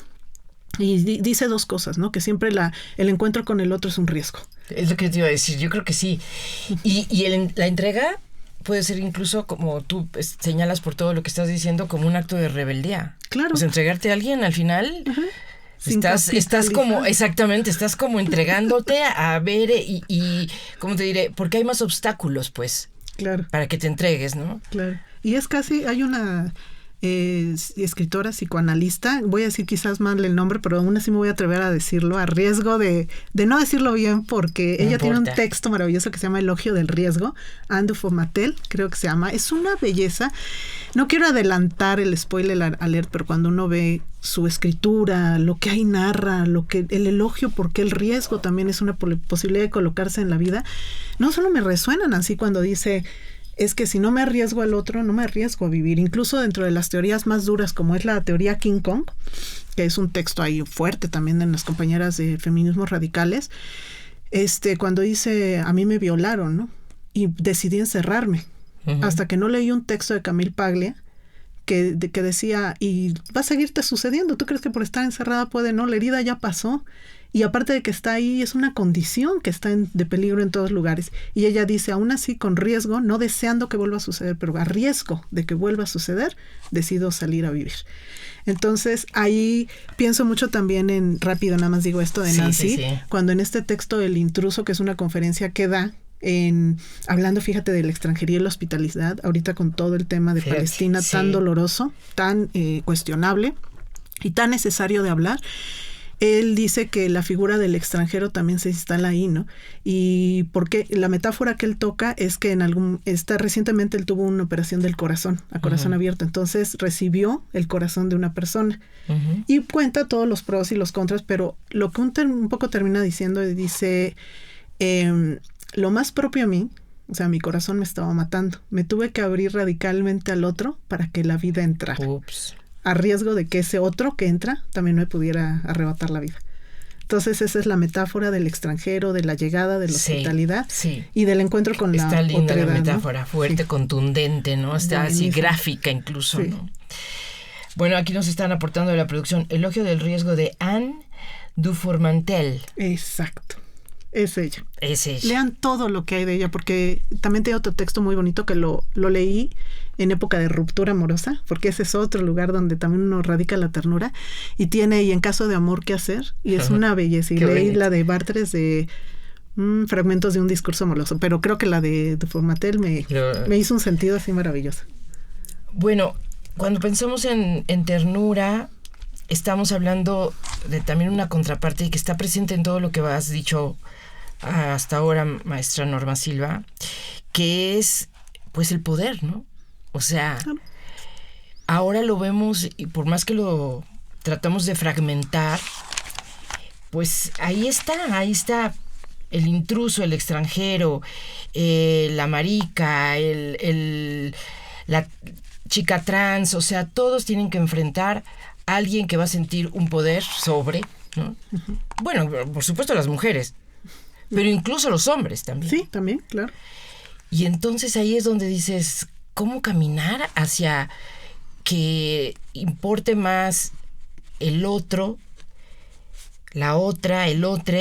Y dice dos cosas, ¿no? Que siempre el encuentro con el otro es un riesgo. Es lo que te iba a decir, yo creo que sí. Y la entrega puede ser incluso, como tú señalas por todo lo que estás diciendo, como un acto de rebeldía. Claro. Pues entregarte a alguien al final... Estás como, exactamente, estás como entregándote a ver y ¿cómo te diré? Porque hay más obstáculos, pues. Claro. Para que te entregues, ¿no? Claro. Y es casi, hay una escritora psicoanalista, voy a decir quizás mal el nombre, pero aún así me voy a atrever a decirlo, a riesgo de no decirlo bien, porque ella tiene un texto maravilloso que se llama Elogio del riesgo, Anne Dufour-Matel, creo que se llama. Es una belleza. No quiero adelantar el spoiler alert, pero cuando uno ve su escritura, lo que ahí narra, el elogio, porque el riesgo también es una posibilidad de colocarse en la vida, no solo me resuenan así cuando dice... es que si no me arriesgo al otro, no me arriesgo a vivir. Incluso dentro de las teorías más duras, como es la teoría King Kong, que es un texto ahí fuerte también de las compañeras de feminismos radicales, cuando dice, a mí me violaron, ¿no? Y decidí encerrarme. Hasta que no leí un texto de Camille Paglia que decía, y va a seguirte sucediendo. ¿Tú crees que por estar encerrada puede? No, la herida ya pasó. Y aparte de que está ahí, es una condición que está de peligro en todos lugares. Y ella dice, aún así, con riesgo, no deseando que vuelva a suceder, pero a riesgo de que vuelva a suceder, decido salir a vivir. Entonces, ahí pienso mucho también rápido, nada más digo esto de Nancy, cuando en este texto El intruso, que es una conferencia que da, hablando, fíjate, de la extranjería y la hospitalidad, ahorita con todo el tema de Palestina tan doloroso, tan cuestionable y tan necesario de hablar. Él dice que la figura del extranjero también se instala ahí, ¿no? Y porque la metáfora que él toca es que recientemente él tuvo una operación del corazón, a corazón abierto, entonces recibió el corazón de una persona y cuenta todos los pros y los contras, pero lo que un poco termina diciendo, dice, lo más propio a mí O sea, mi corazón me estaba matando. Me tuve que abrir radicalmente al otro para que la vida entrara. Ups. A riesgo de que ese otro que entra también me pudiera arrebatar la vida. Entonces esa es la metáfora del extranjero, de la llegada, de la hospitalidad y del encuentro con la Está linda otredad, la metáfora, ¿no? Fuerte, contundente, ¿no? Está así gráfica incluso, ¿no? Bueno, aquí nos están aportando de la producción Elogio del riesgo de Anne Dufourmantel. Exacto. Es ella. Es ella. Lean todo lo que hay de ella, porque también tiene otro texto muy bonito que lo leí en época de ruptura amorosa, porque ese es otro lugar donde también uno radica la ternura, y en caso de amor, ¿qué hacer? Y es una belleza. Y leí la de Bartres de fragmentos de un discurso amoroso, pero creo que la de Dufourmantel me hizo un sentido así maravilloso. Bueno, cuando pensamos en ternura, estamos hablando de también una contraparte que está presente en todo lo que has dicho hasta ahora, maestra Norma Silva, que es pues el poder, ¿no? O sea, ahora lo vemos, y por más que lo tratamos de fragmentar, pues ahí está el intruso, el extranjero, la marica, la chica trans, o sea, todos tienen que enfrentar a alguien que va a sentir un poder sobre, ¿no? Uh-huh. Bueno, por supuesto las mujeres, pero incluso los hombres también. Sí, también, claro. Y entonces ahí es donde dices, ¿cómo caminar hacia que importe más el otro, la otra, el otro,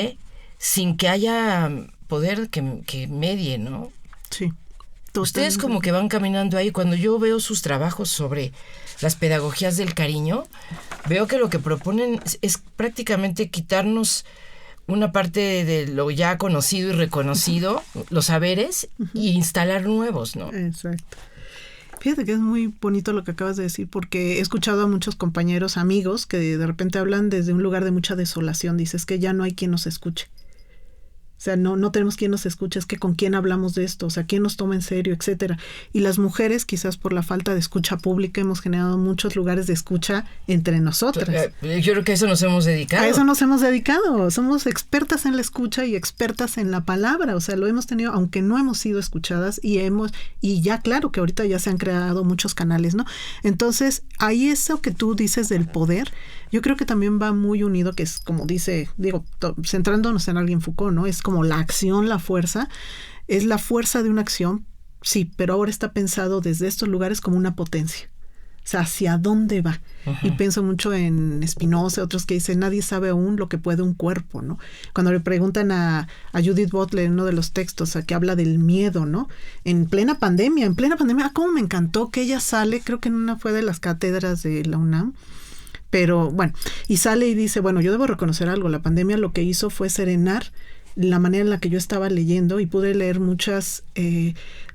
sin que haya poder que medie, ¿no? Sí. Ustedes como que van caminando ahí. Cuando yo veo sus trabajos sobre las pedagogías del cariño, veo que lo que proponen es prácticamente quitarnos una parte de lo ya conocido y reconocido, los saberes, y instalar nuevos, ¿no? Exacto. Fíjate que es muy bonito lo que acabas de decir, porque he escuchado a muchos compañeros, amigos, que de repente hablan desde un lugar de mucha desolación. Dices que ya no hay quien nos escuche. O sea, no tenemos quien nos escuche, es que con quién hablamos de esto, o sea, quién nos toma en serio, etcétera. Y las mujeres, quizás por la falta de escucha pública, hemos generado muchos lugares de escucha entre nosotras. Yo creo que a eso nos hemos dedicado. A eso nos hemos dedicado. Somos expertas en la escucha y expertas en la palabra. O sea, lo hemos tenido, aunque no hemos sido escuchadas, y ya claro que ahorita ya se han creado muchos canales, ¿no? Entonces, ahí eso que tú dices del poder, yo creo que también va muy unido, que es como centrándonos en alguien Foucault, ¿no? Es como la acción, la fuerza, es la fuerza de una acción, sí, pero ahora está pensado desde estos lugares como una potencia. O sea, ¿hacia dónde va? Uh-huh. Y pienso mucho en Spinoza, otros que dicen, nadie sabe aún lo que puede un cuerpo, ¿no? Cuando le preguntan a Judith Butler en uno de los textos, que habla del miedo, ¿no? En plena pandemia, cómo me encantó que ella sale, creo que en una fue de las cátedras de la UNAM, pero bueno, y sale y dice, bueno, yo debo reconocer algo, la pandemia lo que hizo fue serenar la manera en la que yo estaba leyendo, y pude leer muchas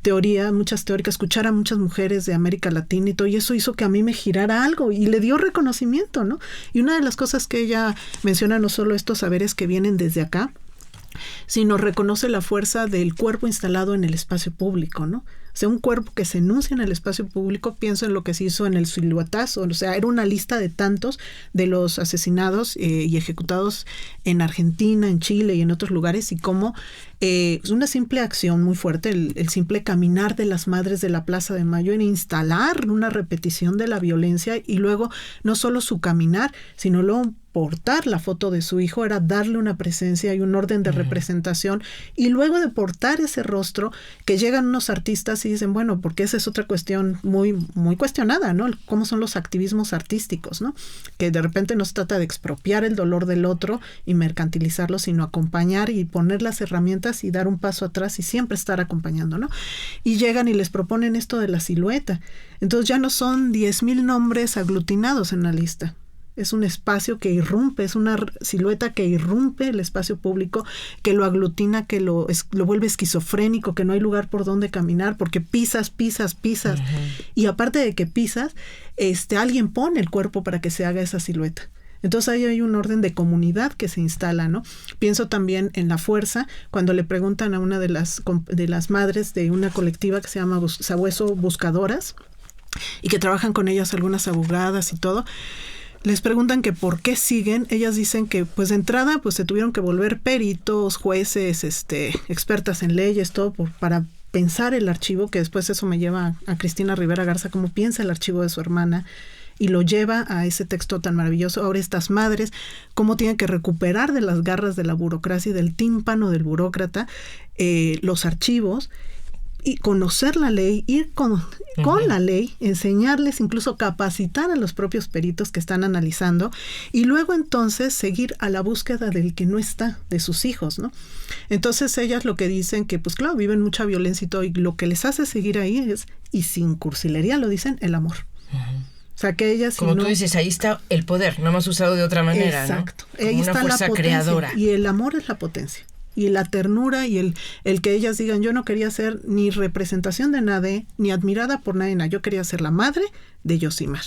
teóricas, escuchar a muchas mujeres de América Latina y todo, y eso hizo que a mí me girara algo, y le dio reconocimiento, ¿no? Y una de las cosas que ella menciona, no solo estos saberes que vienen desde acá, sino reconoce la fuerza del cuerpo instalado en el espacio público, ¿no? O sea, un cuerpo que se enuncia en el espacio público, pienso en lo que se hizo en el Siluetazo, o sea, era una lista de tantos de los asesinados y ejecutados en Argentina, en Chile y en otros lugares, y cómo es una simple acción muy fuerte, el simple caminar de las madres de la Plaza de Mayo en instalar una repetición de la violencia, y luego no solo su caminar, sino luego portar la foto de su hijo, era darle una presencia y un orden de representación, y luego de portar ese rostro, que llegan unos artistas y dicen, bueno, porque esa es otra cuestión muy, muy cuestionada, ¿no? Cómo son los activismos artísticos, ¿no? Que de repente no se trata de expropiar el dolor del otro y mercantilizarlo, sino acompañar y poner las herramientas y dar un paso atrás y siempre estar acompañando, ¿no? Y llegan y les proponen esto de la silueta. Entonces ya no son 10,000 nombres aglutinados en la lista. Es un espacio que irrumpe, es una silueta que irrumpe el espacio público, que lo aglutina, que lo vuelve esquizofrénico, que no hay lugar por donde caminar, porque pisas. Uh-huh. Y aparte de que pisas, alguien pone el cuerpo para que se haga esa silueta. Entonces ahí hay un orden de comunidad que se instala, ¿no? Pienso también en la fuerza, cuando le preguntan a una de las madres de una colectiva que se llama Sabueso Buscadoras, y que trabajan con ellas algunas abogadas y todo, les preguntan que por qué siguen. Ellas dicen que pues de entrada pues se tuvieron que volver peritos, jueces, expertas en leyes, todo para pensar el archivo, que después eso me lleva a Cristina Rivera Garza, cómo piensa el archivo de su hermana, y lo lleva a ese texto tan maravilloso. Ahora estas madres, cómo tienen que recuperar de las garras de la burocracia y del tímpano del burócrata los archivos, y conocer la ley, ir con la ley, enseñarles, incluso capacitar a los propios peritos que están analizando, y luego entonces seguir a la búsqueda del que no está, de sus hijos, ¿no? Entonces ellas lo que dicen que, pues claro, viven mucha violencia y todo, y lo que les hace seguir ahí es, y sin cursilería lo dicen, el amor. O sea, que ellas... Como tú dices, ahí está el poder, no hemos usado de otra manera, exacto, ¿no? Como ahí una está fuerza la potencia, creadora. y el amor es la potencia. Y la ternura y el que ellas digan, yo no quería ser ni representación de nadie, ni admirada por nadie, yo quería ser la madre de Yosimar.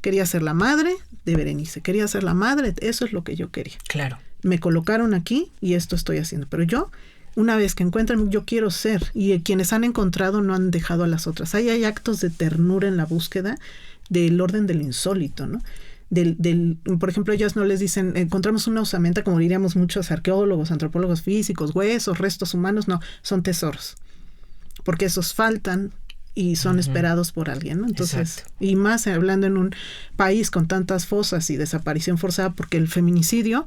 Quería ser la madre de Berenice, quería ser la madre, eso es lo que yo quería. Claro. Me colocaron aquí y esto estoy haciendo, pero yo, una vez que encuentran, yo quiero ser, y quienes han encontrado no han dejado a las otras. Ahí hay actos de ternura en la búsqueda del orden del insólito, ¿no? Por ejemplo, ellas no les dicen, encontramos una osamenta, como diríamos muchos arqueólogos, antropólogos físicos, huesos, restos humanos, no, son tesoros, porque esos faltan y son esperados por alguien, ¿no? Entonces, exacto. Y más hablando en un país con tantas fosas y desaparición forzada, porque el feminicidio,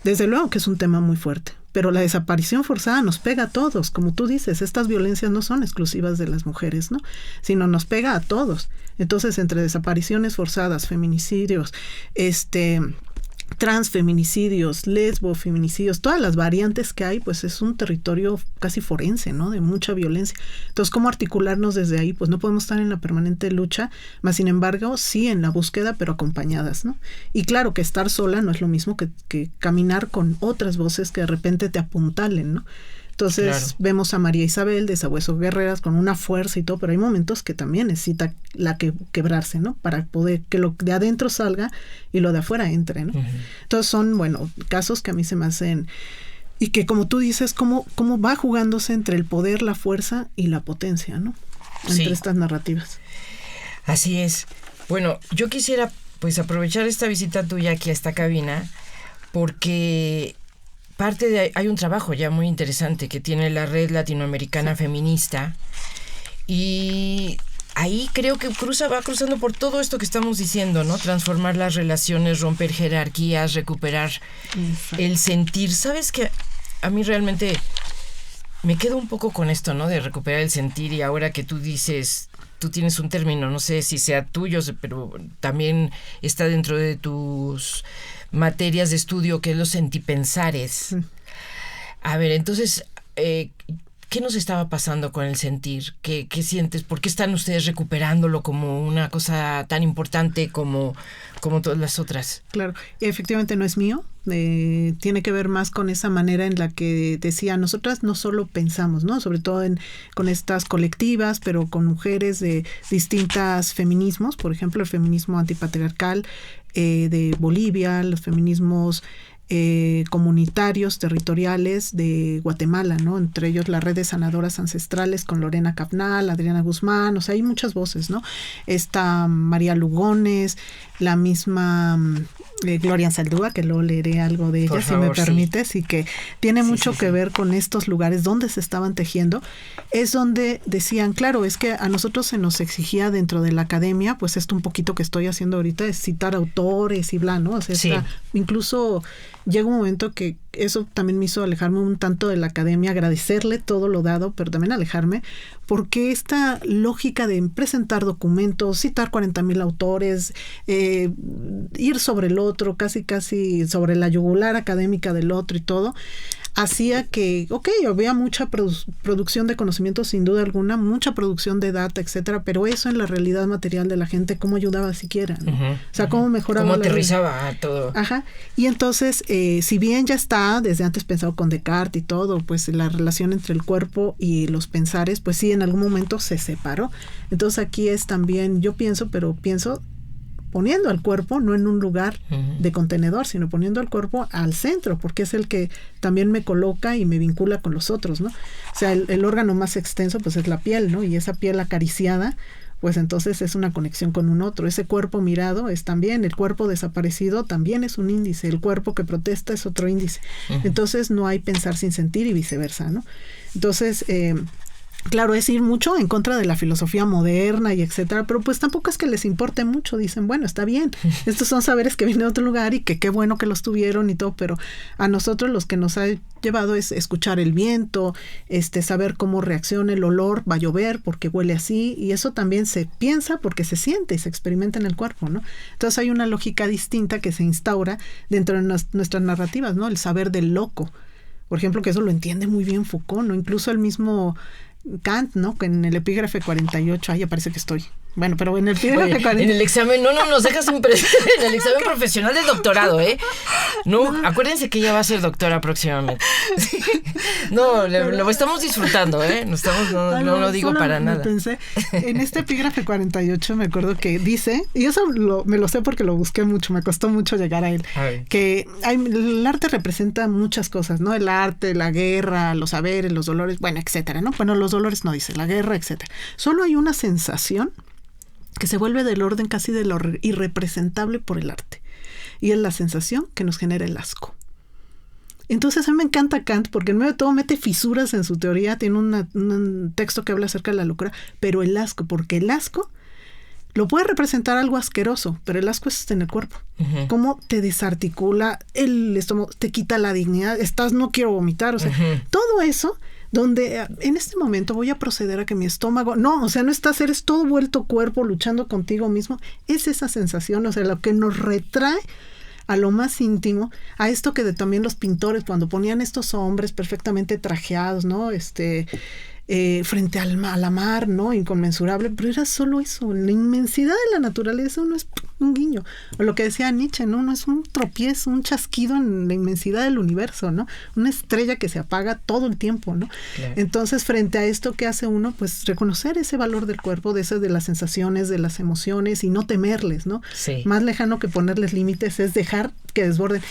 desde luego que es un tema muy fuerte, pero la desaparición forzada nos pega a todos, como tú dices, estas violencias no son exclusivas de las mujeres, ¿no? Sino nos pega a todos. Entonces, entre desapariciones forzadas, feminicidios, transfeminicidios, lesbofeminicidios, todas las variantes que hay, pues es un territorio casi forense, ¿no? De mucha violencia. Entonces, ¿cómo articularnos desde ahí? Pues no podemos estar en la permanente lucha, más sin embargo, sí en la búsqueda, pero acompañadas, ¿no? Y claro que estar sola no es lo mismo que caminar con otras voces que de repente te apuntalen, ¿no? Entonces, claro, vemos a María Isabel de Sabueso Guerreras con una fuerza y todo, pero hay momentos que también necesita quebrarse, ¿no? Para poder que lo de adentro salga y lo de afuera entre, ¿no? Entonces son, bueno, casos que a mí se me hacen, y que como tú dices, cómo va jugándose entre el poder, la fuerza y la potencia, ¿no? Entre estas narrativas. Así es. Bueno, yo quisiera pues aprovechar esta visita tuya aquí a esta cabina, porque hay un trabajo ya muy interesante que tiene la Red Latinoamericana Feminista, y ahí creo que va cruzando por todo esto que estamos diciendo, ¿no? Transformar las relaciones, romper jerarquías, recuperar el sentir. ¿Sabes qué? A mí realmente me quedo un poco con esto, ¿no? De recuperar el sentir, y ahora que tú dices, tú tienes un término, no sé si sea tuyo, pero también está dentro de tus materias de estudio, que es los sentipensares. A ver, entonces, ¿qué nos estaba pasando con el sentir? ¿Qué sientes? ¿Por qué están ustedes recuperándolo como una cosa tan importante como todas las otras? Claro, y efectivamente no es mío. Tiene que ver más con esa manera en la que decía, nosotras no solo pensamos, ¿no? Sobre todo con estas colectivas, pero con mujeres de distintos feminismos, por ejemplo, el feminismo antipatriarcal de Bolivia, los feminismos comunitarios, territoriales de Guatemala, ¿no? Entre ellos la Red de Sanadoras Ancestrales con Lorena Capnal, Adriana Guzmán, o sea, hay muchas voces, ¿no? Está María Lugones, la misma Gloria Anzaldúa, que luego leeré algo de ella, por favor, si me permites, y que tiene mucho que ver con estos lugares donde se estaban tejiendo. Es donde decían, claro, es que a nosotros se nos exigía dentro de la academia, pues esto un poquito que estoy haciendo ahorita es citar autores y bla, ¿no? O sea, incluso llega un momento que eso también me hizo alejarme un tanto de la academia, agradecerle todo lo dado, pero también alejarme, porque esta lógica de presentar documentos, citar 40,000 autores, ir sobre el otro, casi sobre la yugular académica del otro y todo, hacía que, había mucha producción de conocimiento sin duda alguna, mucha producción de data, etcétera, pero eso en la realidad material de la gente, ¿cómo ayudaba siquiera? ¿no? O sea, ¿cómo mejoraba? ¿Cómo aterrizaba todo? Ajá. Y entonces, si bien ya está, desde antes pensado con Descartes y todo, pues la relación entre el cuerpo y los pensares, pues sí, en algún momento se separó. Entonces aquí es también, yo pienso poniendo al cuerpo no en un lugar de contenedor, sino poniendo al cuerpo al centro, porque es el que también me coloca y me vincula con los otros, ¿no? O sea, el órgano más extenso pues es la piel, ¿no? Y esa piel acariciada, pues entonces es una conexión con un otro. Ese cuerpo mirado es también, el cuerpo desaparecido también es un índice, el cuerpo que protesta es otro índice. Entonces no hay pensar sin sentir y viceversa, ¿no? Entonces, Claro, es ir mucho en contra de la filosofía moderna y etcétera, pero pues tampoco es que les importe mucho. Dicen, bueno, está bien, estos son saberes que vienen de otro lugar y que qué bueno que los tuvieron y todo, pero a nosotros los que nos ha llevado es escuchar el viento, saber cómo reacciona el olor, va a llover porque huele así, y eso también se piensa porque se siente y se experimenta en el cuerpo, ¿no? Entonces hay una lógica distinta que se instaura dentro de nuestras narrativas, ¿no? El saber del loco, por ejemplo, que eso lo entiende muy bien Foucault, ¿no? Incluso el mismo Kant, ¿no? Que en el epígrafe 48, ahí aparece que estoy. Bueno, pero en el epígrafe 48... En el examen, no nos dejas en el examen profesional del doctorado, ¿eh? No, acuérdense que ella va a ser doctora próximamente. No, lo estamos disfrutando, ¿eh? No lo digo para nada. Pensé, en este epígrafe 48 me acuerdo que dice, y eso me lo sé porque lo busqué mucho, me costó mucho llegar a él, que el arte representa muchas cosas, ¿no? El arte, la guerra, los saberes, los dolores, bueno, etcétera, ¿no? Bueno, los dolores no dice, la guerra, etcétera. Solo hay una sensación que se vuelve del orden casi de lo irrepresentable por el arte. Y es la sensación que nos genera el asco. Entonces a mí me encanta Kant porque en medio de todo mete fisuras en su teoría, tiene un texto que habla acerca de la locura, pero el asco, porque el asco lo puede representar algo asqueroso, pero el asco es en el cuerpo. Uh-huh. Cómo te desarticula el estómago, te quita la dignidad, no quiero vomitar, o sea, todo eso... donde en este momento voy a proceder a que mi estómago, no estás, eres todo vuelto cuerpo luchando contigo mismo, es esa sensación, o sea, lo que nos retrae a lo más íntimo, a esto que también los pintores cuando ponían estos hombres perfectamente trajeados, ¿no? Frente a la mar, ¿no? Inconmensurable, pero era solo eso, la inmensidad de la naturaleza, uno es un guiño, o lo que decía Nietzsche, ¿no? Uno es un tropiezo, un chasquido en la inmensidad del universo, ¿no? Una estrella que se apaga todo el tiempo, ¿no? Claro. Entonces, frente a esto, ¿qué hace uno? Pues reconocer ese valor del cuerpo, de las sensaciones, de las emociones, y no temerles, ¿no? Sí. Más lejano que ponerles límites es dejar que desborden.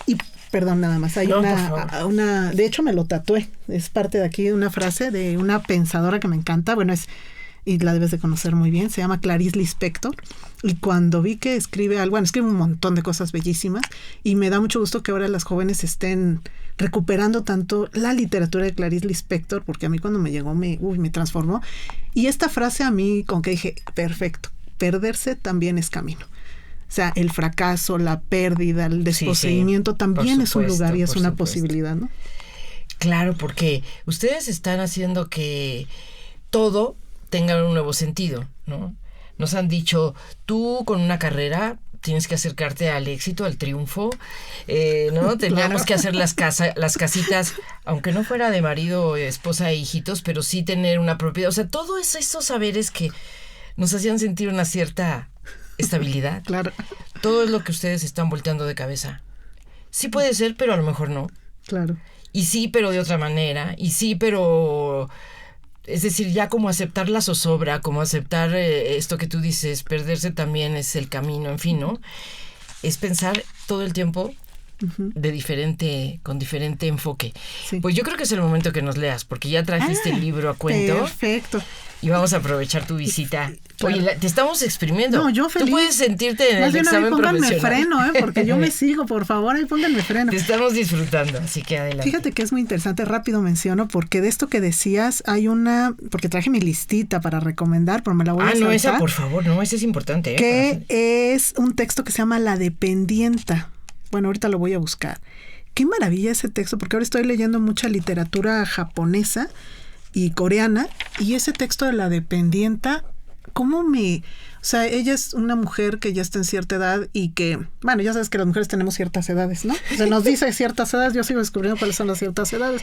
Y perdón, nada más. Hay una, de hecho me lo tatué. Es parte de aquí de una frase de una pensadora que me encanta. Bueno, y la debes de conocer muy bien. Se llama Clarice Lispector. Y cuando vi que escribe algo, escribe un montón de cosas bellísimas. Y me da mucho gusto que ahora las jóvenes estén recuperando tanto la literatura de Clarice Lispector, porque a mí cuando me llegó me transformó. Y esta frase a mí, con que dije, perfecto, perderse también es camino. O sea, el fracaso, la pérdida, el desposeimiento también es un lugar y es una posibilidad, ¿no? Claro, porque ustedes están haciendo que todo tenga un nuevo sentido, ¿no? Nos han dicho, tú con una carrera tienes que acercarte al éxito, al triunfo, ¿no? Teníamos que hacer las casitas, aunque no fuera de marido, esposa e hijitos, pero sí tener una propiedad. O sea, todos esos saberes que nos hacían sentir una cierta estabilidad. Claro. Todo es lo que ustedes están volteando de cabeza. Sí puede ser, pero a lo mejor no. Claro. Y sí, pero de otra manera. Y sí, pero... Es decir, ya como aceptar la zozobra, como aceptar esto que tú dices, perderse también es el camino, en fin, ¿no? Es pensar todo el tiempo con diferente enfoque. Sí. Pues yo creo que es el momento que nos leas, porque ya trajiste el libro a cuento. Perfecto. Y vamos a aprovechar tu visita. Claro. Oye, te estamos exprimiendo. No, yo feliz. Tú puedes sentirte en el examen profesional. Pónganme freno, porque yo me sigo, por favor, ahí pónganme freno. Te estamos disfrutando, así que adelante. Fíjate que es muy interesante, rápido menciono, porque de esto que decías hay porque traje mi listita para recomendar, pero me la voy a saltar. No, esa por favor, no, esa es importante. Que es un texto que se llama La Dependienta. Bueno, ahorita lo voy a buscar. Qué maravilla ese texto, porque ahora estoy leyendo mucha literatura japonesa y coreana, y ese texto de La Dependienta, o sea, ella es una mujer que ya está en cierta edad y que, bueno, ya sabes que las mujeres tenemos ciertas edades, ¿no? Se nos dice ciertas edades, yo sigo descubriendo cuáles son las ciertas edades,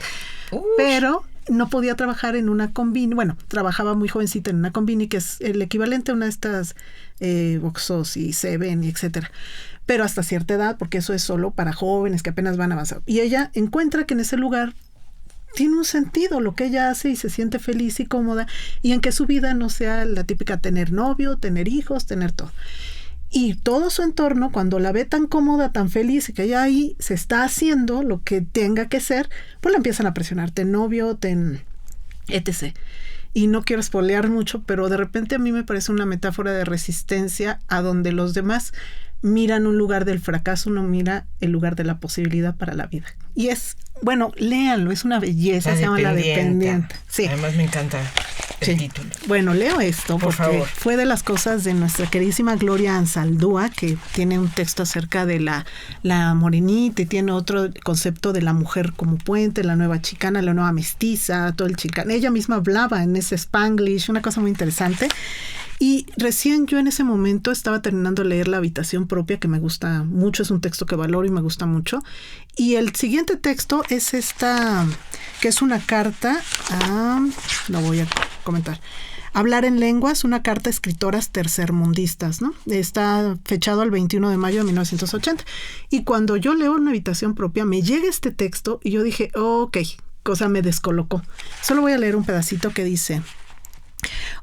pero no podía trabajar en una combini, bueno, trabajaba muy jovencita en una combini, que es el equivalente a una de estas Oxxos y Seven y etcétera, pero hasta cierta edad, porque eso es solo para jóvenes que apenas van a avanzar. Y ella encuentra que en ese lugar tiene un sentido lo que ella hace y se siente feliz y cómoda, y en que su vida no sea la típica tener novio, tener hijos, tener todo. Y todo su entorno, cuando la ve tan cómoda, tan feliz, y que ella ahí se está haciendo lo que tenga que ser, pues la empiezan a presionar, ten novio, etc. Y no quiero spoilear mucho, pero de repente a mí me parece una metáfora de resistencia a donde los demás miran un lugar del fracaso, uno mira el lugar de la posibilidad para la vida. Y es, bueno, léanlo, es una belleza, se llama La Dependiente. Sí. Además me encanta. el título. Bueno, leo esto Por porque favor. fue de las cosas de nuestra queridísima Gloria Anzaldúa, que tiene un texto acerca de la morenita y tiene otro concepto de la mujer como puente, la nueva chicana, la nueva mestiza, todo el chicana. Ella misma hablaba en ese Spanglish, una cosa muy interesante. Y recién yo en ese momento estaba terminando de leer La habitación propia, que me gusta mucho, es un texto que valoro y me gusta mucho. Y el siguiente texto es esta, que es una carta lo voy a comentar. Hablar en lenguas, una carta a escritoras tercermundistas, ¿no? Está fechado el 21 de mayo de 1980. Y cuando yo leo Una habitación propia, me llega este texto y yo dije, ok, cosa me descolocó. Solo voy a leer un pedacito que dice: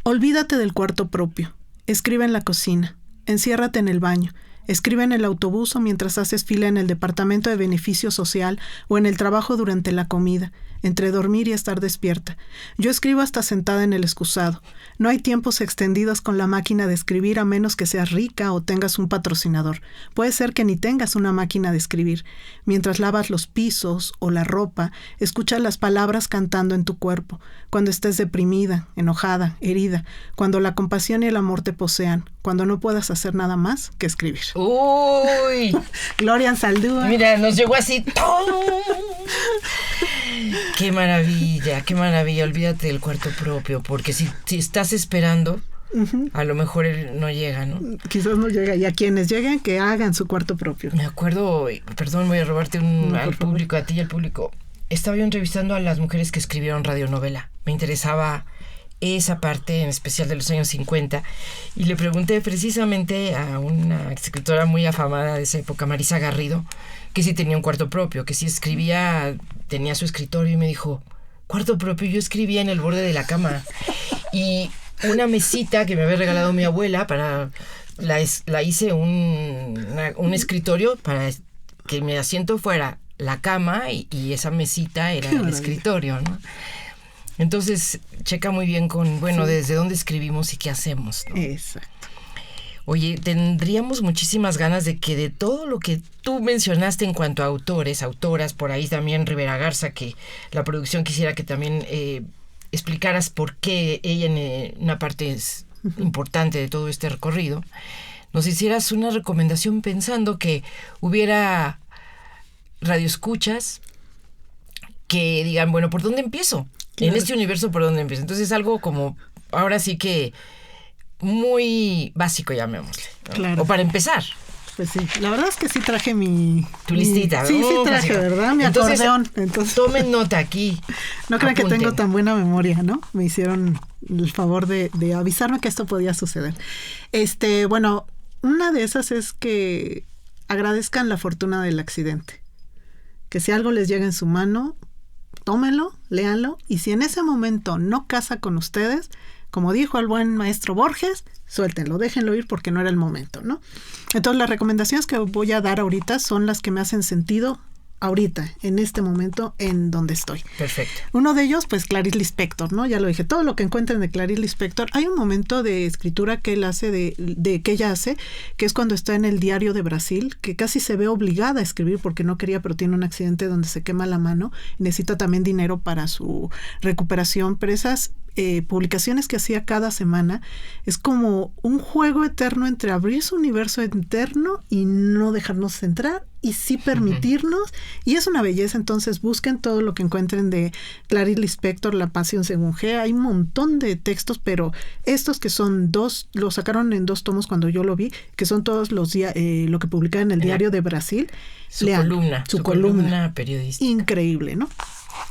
olvídate del cuarto propio, escribe en la cocina, enciérrate en el baño, escribe en el autobús o mientras haces fila en el departamento de beneficio social o en el trabajo durante la comida, entre dormir y estar despierta. Yo escribo hasta sentada en el excusado. No hay tiempos extendidos con la máquina de escribir a menos que seas rica o tengas un patrocinador. Puede ser que ni tengas una máquina de escribir. Mientras lavas los pisos o la ropa, escucha las palabras cantando en tu cuerpo. Cuando estés deprimida, enojada, herida, cuando la compasión y el amor te posean, cuando no puedas hacer nada más que escribir. ¡Uy! Gloria Anzaldúa. Mira, nos llegó así. Qué maravilla, qué maravilla. Olvídate del cuarto propio, porque si estás esperando, a lo mejor él no llega, ¿no? Quizás no llega. Y a quienes lleguen, que hagan su cuarto propio. Me acuerdo, perdón, voy a robarte al público, a ti y al público. Estaba yo entrevistando a las mujeres que escribieron radionovela. Me interesaba esa parte en especial de los años 50 y le pregunté precisamente a una escritora muy afamada de esa época, Marisa Garrido, que si tenía un cuarto propio, que si escribía, tenía su escritorio, y me dijo, cuarto propio, yo escribía en el borde de la cama y una mesita que me había regalado mi abuela la hice un escritorio para que mi asiento fuera la cama y esa mesita era el escritorio, ¿no? Entonces, checa muy bien con, bueno, sí, desde dónde escribimos y qué hacemos, ¿no? Exacto. Oye, tendríamos muchísimas ganas de que de todo lo que tú mencionaste en cuanto a autores, autoras, por ahí también Rivera Garza, que la producción quisiera que también explicaras por qué ella en una parte es importante de todo este recorrido, nos hicieras una recomendación pensando que hubiera radioescuchas que digan, bueno, ¿por dónde empiezo? Claro. En este universo, ¿por dónde empiezo? Entonces, algo como, ahora sí que muy básico, llamémosle, ¿no? Claro. O para empezar. Pues sí, la verdad es que sí traje tu listita. Sí, sí traje, ¿verdad? Mi acordeón. Entonces, tomen nota aquí. No crean que tengo tan buena memoria, ¿no? Me hicieron el favor de avisarme que esto podía suceder. Bueno, una de esas es que agradezcan la fortuna del accidente. Que si algo les llega en su mano, tómenlo, léanlo, y si en ese momento no casa con ustedes, como dijo el buen maestro Borges, suéltenlo, déjenlo ir porque no era el momento, ¿no? Entonces las recomendaciones que voy a dar ahorita son las que me hacen sentido ahorita, en este momento, en donde estoy. Perfecto. Uno de ellos, pues, Clarice Lispector, ¿no? Ya lo dije, todo lo que encuentren de Clarice Lispector. Hay un momento de escritura que él hace, que ella hace, que es cuando está en el Diario de Brasil, que casi se ve obligada a escribir porque no quería, pero tiene un accidente donde se quema la mano, y necesita también dinero para su recuperación, pero esas publicaciones que hacía cada semana es como un juego eterno entre abrir su universo interno y no dejarnos entrar y sí permitirnos, y es una belleza. Entonces busquen todo lo que encuentren de Clarice Lispector, La pasión según G. Hay un montón de textos, pero estos que son dos, lo sacaron en 2 tomos cuando yo lo vi, que son todos los días lo que publicaba en el Diario de Brasil. Su columna periodística. Increíble, ¿no?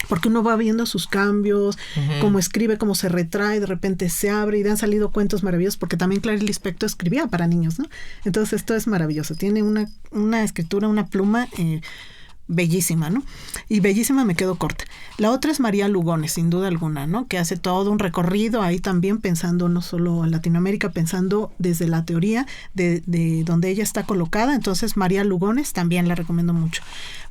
Porque uno va viendo sus cambios, cómo escribe, cómo se retrae, de repente se abre, y han salido cuentos maravillosos, porque también Clarice Lispector escribía para niños, ¿no? Entonces esto es maravilloso, tiene una escritura, una pluma bellísima, ¿no? Y bellísima, me quedo corta. La otra es María Lugones, sin duda alguna, ¿no? Que hace todo un recorrido ahí también, pensando no solo en Latinoamérica, pensando desde la teoría de donde ella está colocada. Entonces María Lugones también la recomiendo mucho.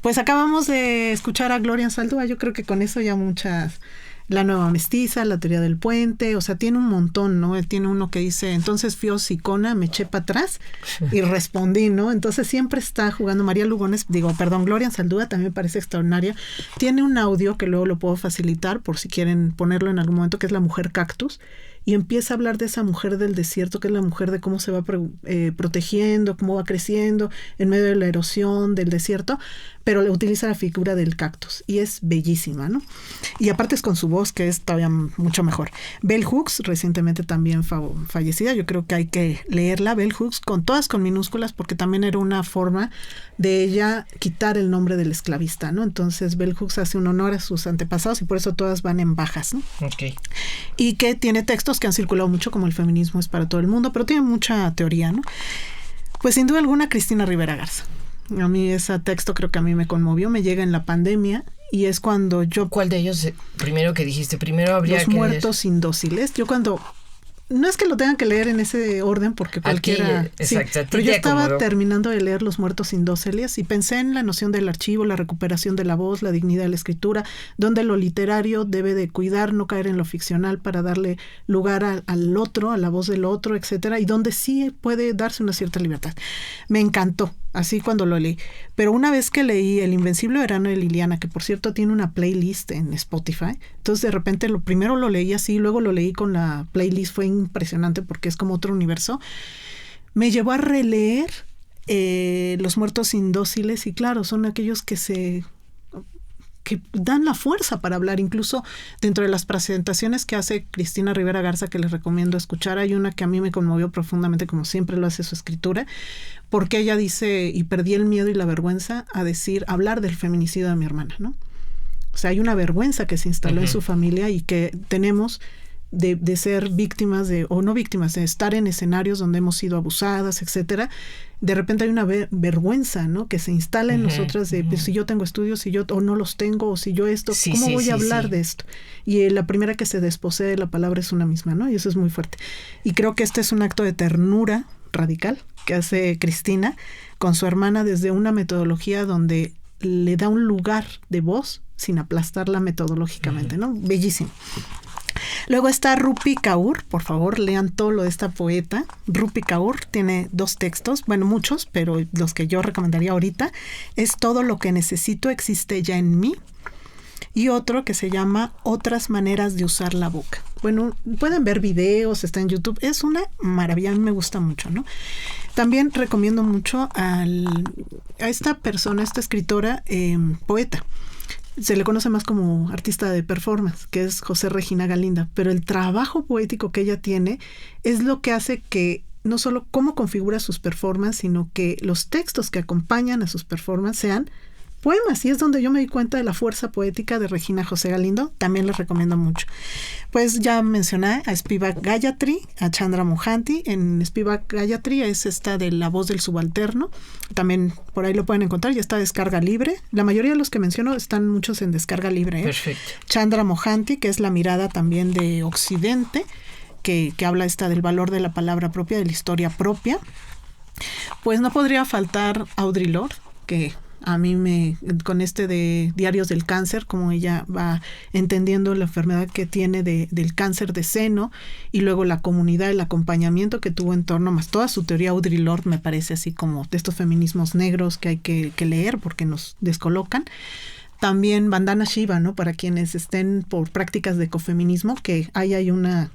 Pues acabamos de escuchar a Gloria Anzaldúa, yo creo que con eso ya muchas La nueva mestiza, la teoría del puente, o sea, tiene un montón, ¿no? Tiene uno que dice, entonces fui hocicona, me eché para atrás y respondí, ¿no? Entonces siempre está jugando. María Lugones, Gloria Anzaldúa también me parece extraordinaria. Tiene un audio que luego lo puedo facilitar por si quieren ponerlo en algún momento, que es La Mujer Cactus, y empieza a hablar de esa mujer del desierto, que es la mujer de cómo se va protegiendo, cómo va creciendo en medio de la erosión del desierto, pero le utiliza la figura del cactus y es bellísima, ¿no? Y aparte es con su voz, que es todavía mucho mejor. Bell Hooks, recientemente también fallecida, yo creo que hay que leerla. Bell Hooks, todas con minúsculas, porque también era una forma de ella quitar el nombre del esclavista, ¿no? Entonces Bell Hooks hace un honor a sus antepasados y por eso todas van en bajas, ¿no? Okay. Y que tiene textos que han circulado mucho, como El feminismo es para todo el mundo, pero tiene mucha teoría, ¿no? Pues sin duda alguna Cristina Rivera Garza. A mí ese texto creo que a mí me conmovió, me llega en la pandemia y es cuando yo... ¿Cuál de ellos? Primero que dijiste, primero habría Los que muertos indóciles. Yo cuando... No es que lo tengan que leer en ese orden porque cualquiera... Aquí, exacto, sí, pero yo estaba terminando de leer Los muertos indóciles y pensé en la noción del archivo, la recuperación de la voz, la dignidad de la escritura, donde lo literario debe de cuidar, no caer en lo ficcional para darle lugar al otro, a la voz del otro, etcétera, y donde sí puede darse una cierta libertad. Me encantó, así cuando lo leí. Pero una vez que leí El invencible verano de Liliana, que por cierto tiene una playlist en Spotify, entonces de repente primero lo leí así, luego lo leí con la playlist, fue impresionante porque es como otro universo. Me llevó a releer Los muertos indóciles y claro, son aquellos que dan la fuerza para hablar. Incluso dentro de las presentaciones que hace Cristina Rivera Garza, que les recomiendo escuchar, hay una que a mí me conmovió profundamente, como siempre lo hace su escritura, porque ella dice, y perdí el miedo y la vergüenza a hablar del feminicidio de mi hermana, ¿no? O sea, hay una vergüenza que se instaló en su familia y que tenemos de ser víctimas o no víctimas, de estar en escenarios donde hemos sido abusadas, etcétera. De repente hay una vergüenza, ¿no? Que se instala en nosotras de pues, si yo tengo estudios, si yo o no los tengo, o si yo esto, ¿cómo voy a hablar de esto? Y la primera que se desposee de la palabra es una misma, ¿no? Y eso es muy fuerte. Y creo que este es un acto de ternura radical que hace Cristina con su hermana desde una metodología donde le da un lugar de voz sin aplastarla metodológicamente, ¿no? Bellísimo. Luego está Rupi Kaur, por favor lean todo lo de esta poeta. Rupi Kaur tiene 2 textos, bueno muchos, pero los que yo recomendaría ahorita es Todo lo que necesito existe ya en mí y otro que se llama Otras maneras de usar la boca. Bueno, pueden ver videos, está en YouTube, es una maravilla, a mí me gusta mucho, ¿no? También recomiendo mucho a esta persona, esta escritora, poeta. Se le conoce más como artista de performance, que es José Regina Galinda, pero el trabajo poético que ella tiene es lo que hace que no solo cómo configura sus performances, sino que los textos que acompañan a sus performances sean poemas, y es donde yo me di cuenta de la fuerza poética de Regina José Galindo. También les recomiendo mucho. Pues ya mencioné a Spivak Gayatri, a Chandra Mohanty. En Spivak Gayatri es esta de La voz del subalterno, también por ahí lo pueden encontrar, ya está descarga libre. La mayoría de los que menciono están muchos en descarga libre, ¿eh? Perfecto. Chandra Mohanty, que es la mirada también de Occidente, que habla del valor de la palabra propia, de la historia propia. Pues no podría faltar Audre Lorde, que a mí con de Diarios del Cáncer, como ella va entendiendo la enfermedad que tiene del cáncer de seno y luego la comunidad, el acompañamiento que tuvo en torno, más toda su teoría. Audre Lorde me parece así como de estos feminismos negros que hay que leer porque nos descolocan. También Vandana Shiva, ¿no? Para quienes estén por prácticas de ecofeminismo, que hay una...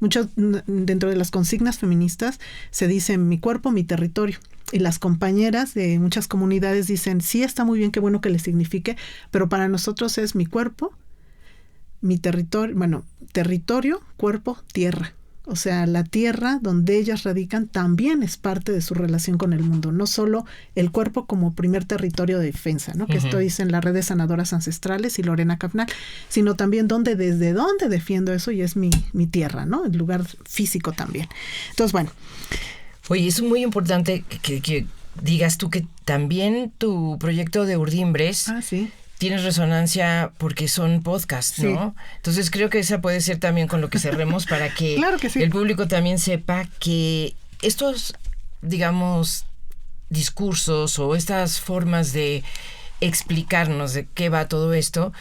mucho dentro de las consignas feministas se dice mi cuerpo, mi territorio. Y las compañeras de muchas comunidades dicen, sí, está muy bien, qué bueno que le signifique, pero para nosotros es mi cuerpo, mi territorio, territorio, cuerpo, tierra. O sea, la tierra donde ellas radican también es parte de su relación con el mundo, no solo el cuerpo como primer territorio de defensa, ¿no? Que esto dice en la red de sanadoras ancestrales y Lorena Cafnal, sino también desde dónde defiendo eso y es mi tierra, ¿no? El lugar físico también. Entonces, bueno. Oye, es muy importante que digas tú que también tu proyecto de Urdimbres tienes resonancia porque son podcasts, ¿no? Sí. Entonces creo que esa puede ser también con lo que cerremos para que, claro que sí, el público también sepa que estos, digamos, discursos o estas formas de explicarnos de qué va todo esto,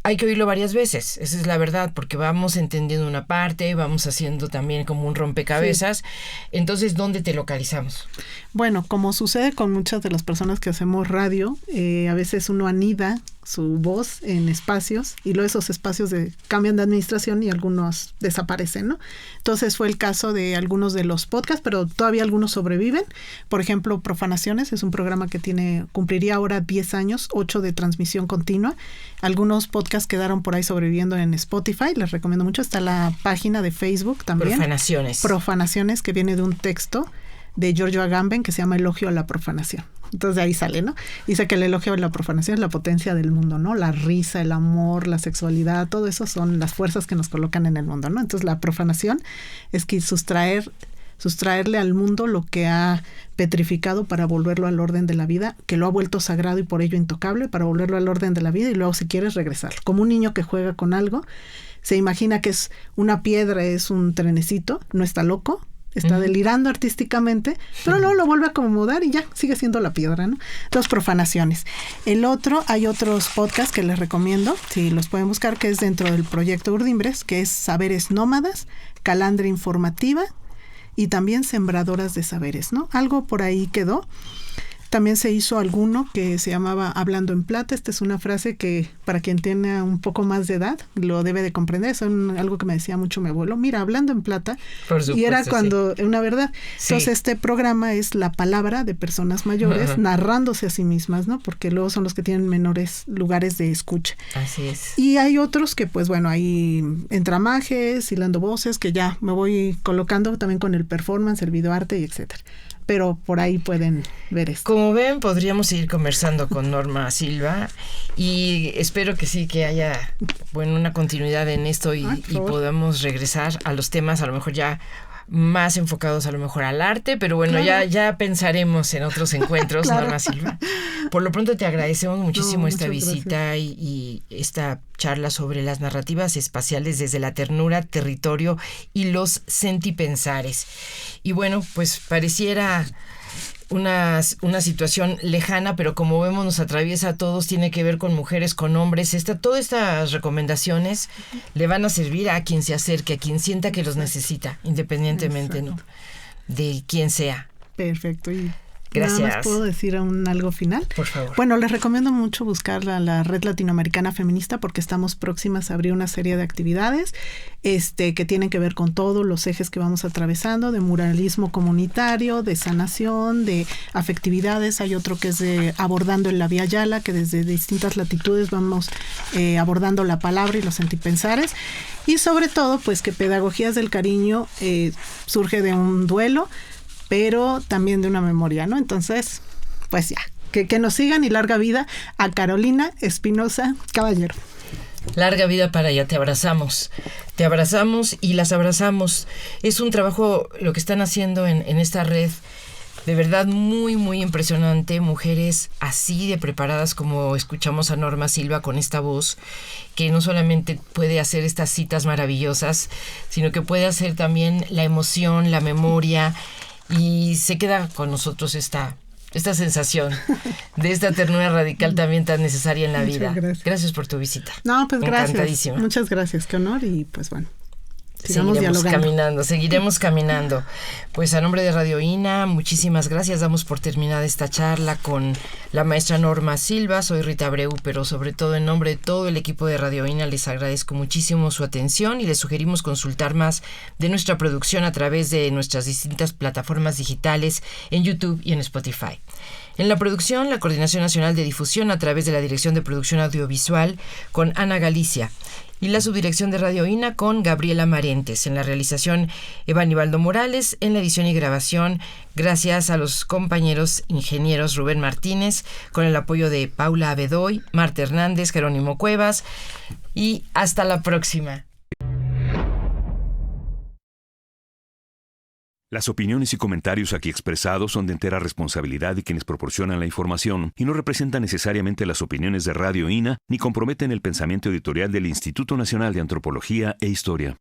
hay que oírlo varias veces, esa es la verdad, porque vamos entendiendo una parte, vamos haciendo también como un rompecabezas. Sí. Entonces, ¿dónde te localizamos? Bueno, como sucede con muchas de las personas que hacemos radio, a veces uno anida su voz en espacios y luego esos espacios cambian de administración y algunos desaparecen, ¿no? Entonces fue el caso de algunos de los podcasts, pero todavía algunos sobreviven. Por ejemplo, Profanaciones es un programa que cumpliría ahora 10 años, 8 de transmisión continua. Algunos podcasts quedaron por ahí sobreviviendo en Spotify, les recomiendo mucho. Está la página de Facebook también. Profanaciones, que viene de un texto de Giorgio Agamben que se llama Elogio a la profanación. Entonces de ahí sale, ¿no? Dice que el elogio a la profanación es la potencia del mundo, ¿no? La risa, el amor, la sexualidad, todo eso son las fuerzas que nos colocan en el mundo, ¿no? Entonces la profanación es que sustraerle al mundo lo que ha petrificado para volverlo al orden de la vida, que lo ha vuelto sagrado y por ello intocable, para volverlo al orden de la vida y luego si quieres regresar. Como un niño que juega con algo, se imagina que es una piedra, es un trenecito, no está loco, está delirando artísticamente, pero luego lo vuelve a acomodar y ya, sigue siendo la piedra, ¿no? Entonces, Profanaciones. Hay otros podcasts que les recomiendo, si los pueden buscar, que es dentro del proyecto Urdimbres, que es Saberes Nómadas, Calandria Informativa y también Sembradoras de Saberes, ¿no? Algo por ahí quedó. También se hizo alguno que se llamaba Hablando en Plata. Esta es una frase que para quien tiene un poco más de edad lo debe de comprender. Es algo que me decía mucho mi abuelo. Mira, hablando en plata. Por supuesto, y era cuando, una verdad. Sí. Entonces este programa es la palabra de personas mayores narrándose a sí mismas, ¿no? Porque luego son los que tienen menores lugares de escucha. Así es. Y hay otros que pues bueno, hay entramajes, hilando voces, que ya me voy colocando también con el performance, el videoarte y etcétera. Pero por ahí pueden ver esto. Como ven, podríamos seguir conversando con Norma Silva y espero que sí, que haya una continuidad en esto y podamos regresar a los temas a lo mejor ya más enfocados a lo mejor al arte, pero bueno, claro. ya pensaremos en otros encuentros, claro. Norma Silva. Por lo pronto te agradecemos muchísimo esta visita y esta charla sobre las narrativas espaciales desde la ternura, territorio y los sentipensares. Y bueno, pues pareciera una situación lejana, pero como vemos nos atraviesa a todos, tiene que ver con mujeres, con hombres. Todas estas recomendaciones le van a servir a quien se acerque, a quien sienta que los necesita, independientemente, ¿no?, de quién sea. Perfecto. Y gracias. Nada más puedo decir algo final. Por favor. Bueno, les recomiendo mucho buscar la Red Latinoamericana Feminista porque estamos próximas a abrir una serie de actividades que tienen que ver con todos los ejes que vamos atravesando, de muralismo comunitario, de sanación, de afectividades. Hay otro que es de abordando en la Vía Yala, que desde distintas latitudes vamos abordando la palabra y los sentipensares. Y sobre todo, pues que Pedagogías del Cariño surge de un duelo, pero también de una memoria, ¿no? Entonces, pues ya, que nos sigan y larga vida a Carolina Espinosa Caballero. Larga vida para ella, te abrazamos y las abrazamos. Es un trabajo lo que están haciendo en esta red, de verdad muy, muy impresionante. Mujeres así de preparadas como escuchamos a Norma Silva con esta voz, que no solamente puede hacer estas citas maravillosas, sino que puede hacer también la emoción, la memoria. Y se queda con nosotros esta sensación de esta ternura radical también tan necesaria en la vida. Gracias por tu visita. No, pues gracias. Muchas gracias, qué honor y pues bueno. Seguiremos caminando. Pues a nombre de Radio INA, muchísimas gracias. Damos por terminada esta charla con la maestra Norma Silva. Soy Rita Abreu, pero sobre todo en nombre de todo el equipo de Radio INA les agradezco muchísimo su atención y les sugerimos consultar más de nuestra producción a través de nuestras distintas plataformas digitales en YouTube y en Spotify. En la producción, la Coordinación Nacional de Difusión a través de la Dirección de Producción Audiovisual con Ana Galicia y la subdirección de Radio INA con Gabriela Marentes. En la realización, Eva Aníbaldo Morales. En la edición y grabación, gracias a los compañeros ingenieros Rubén Martínez, con el apoyo de Paula Abedoy, Marta Hernández, Jerónimo Cuevas. Y hasta la próxima. Las opiniones y comentarios aquí expresados son de entera responsabilidad de quienes proporcionan la información y no representan necesariamente las opiniones de Radio INA ni comprometen el pensamiento editorial del Instituto Nacional de Antropología e Historia.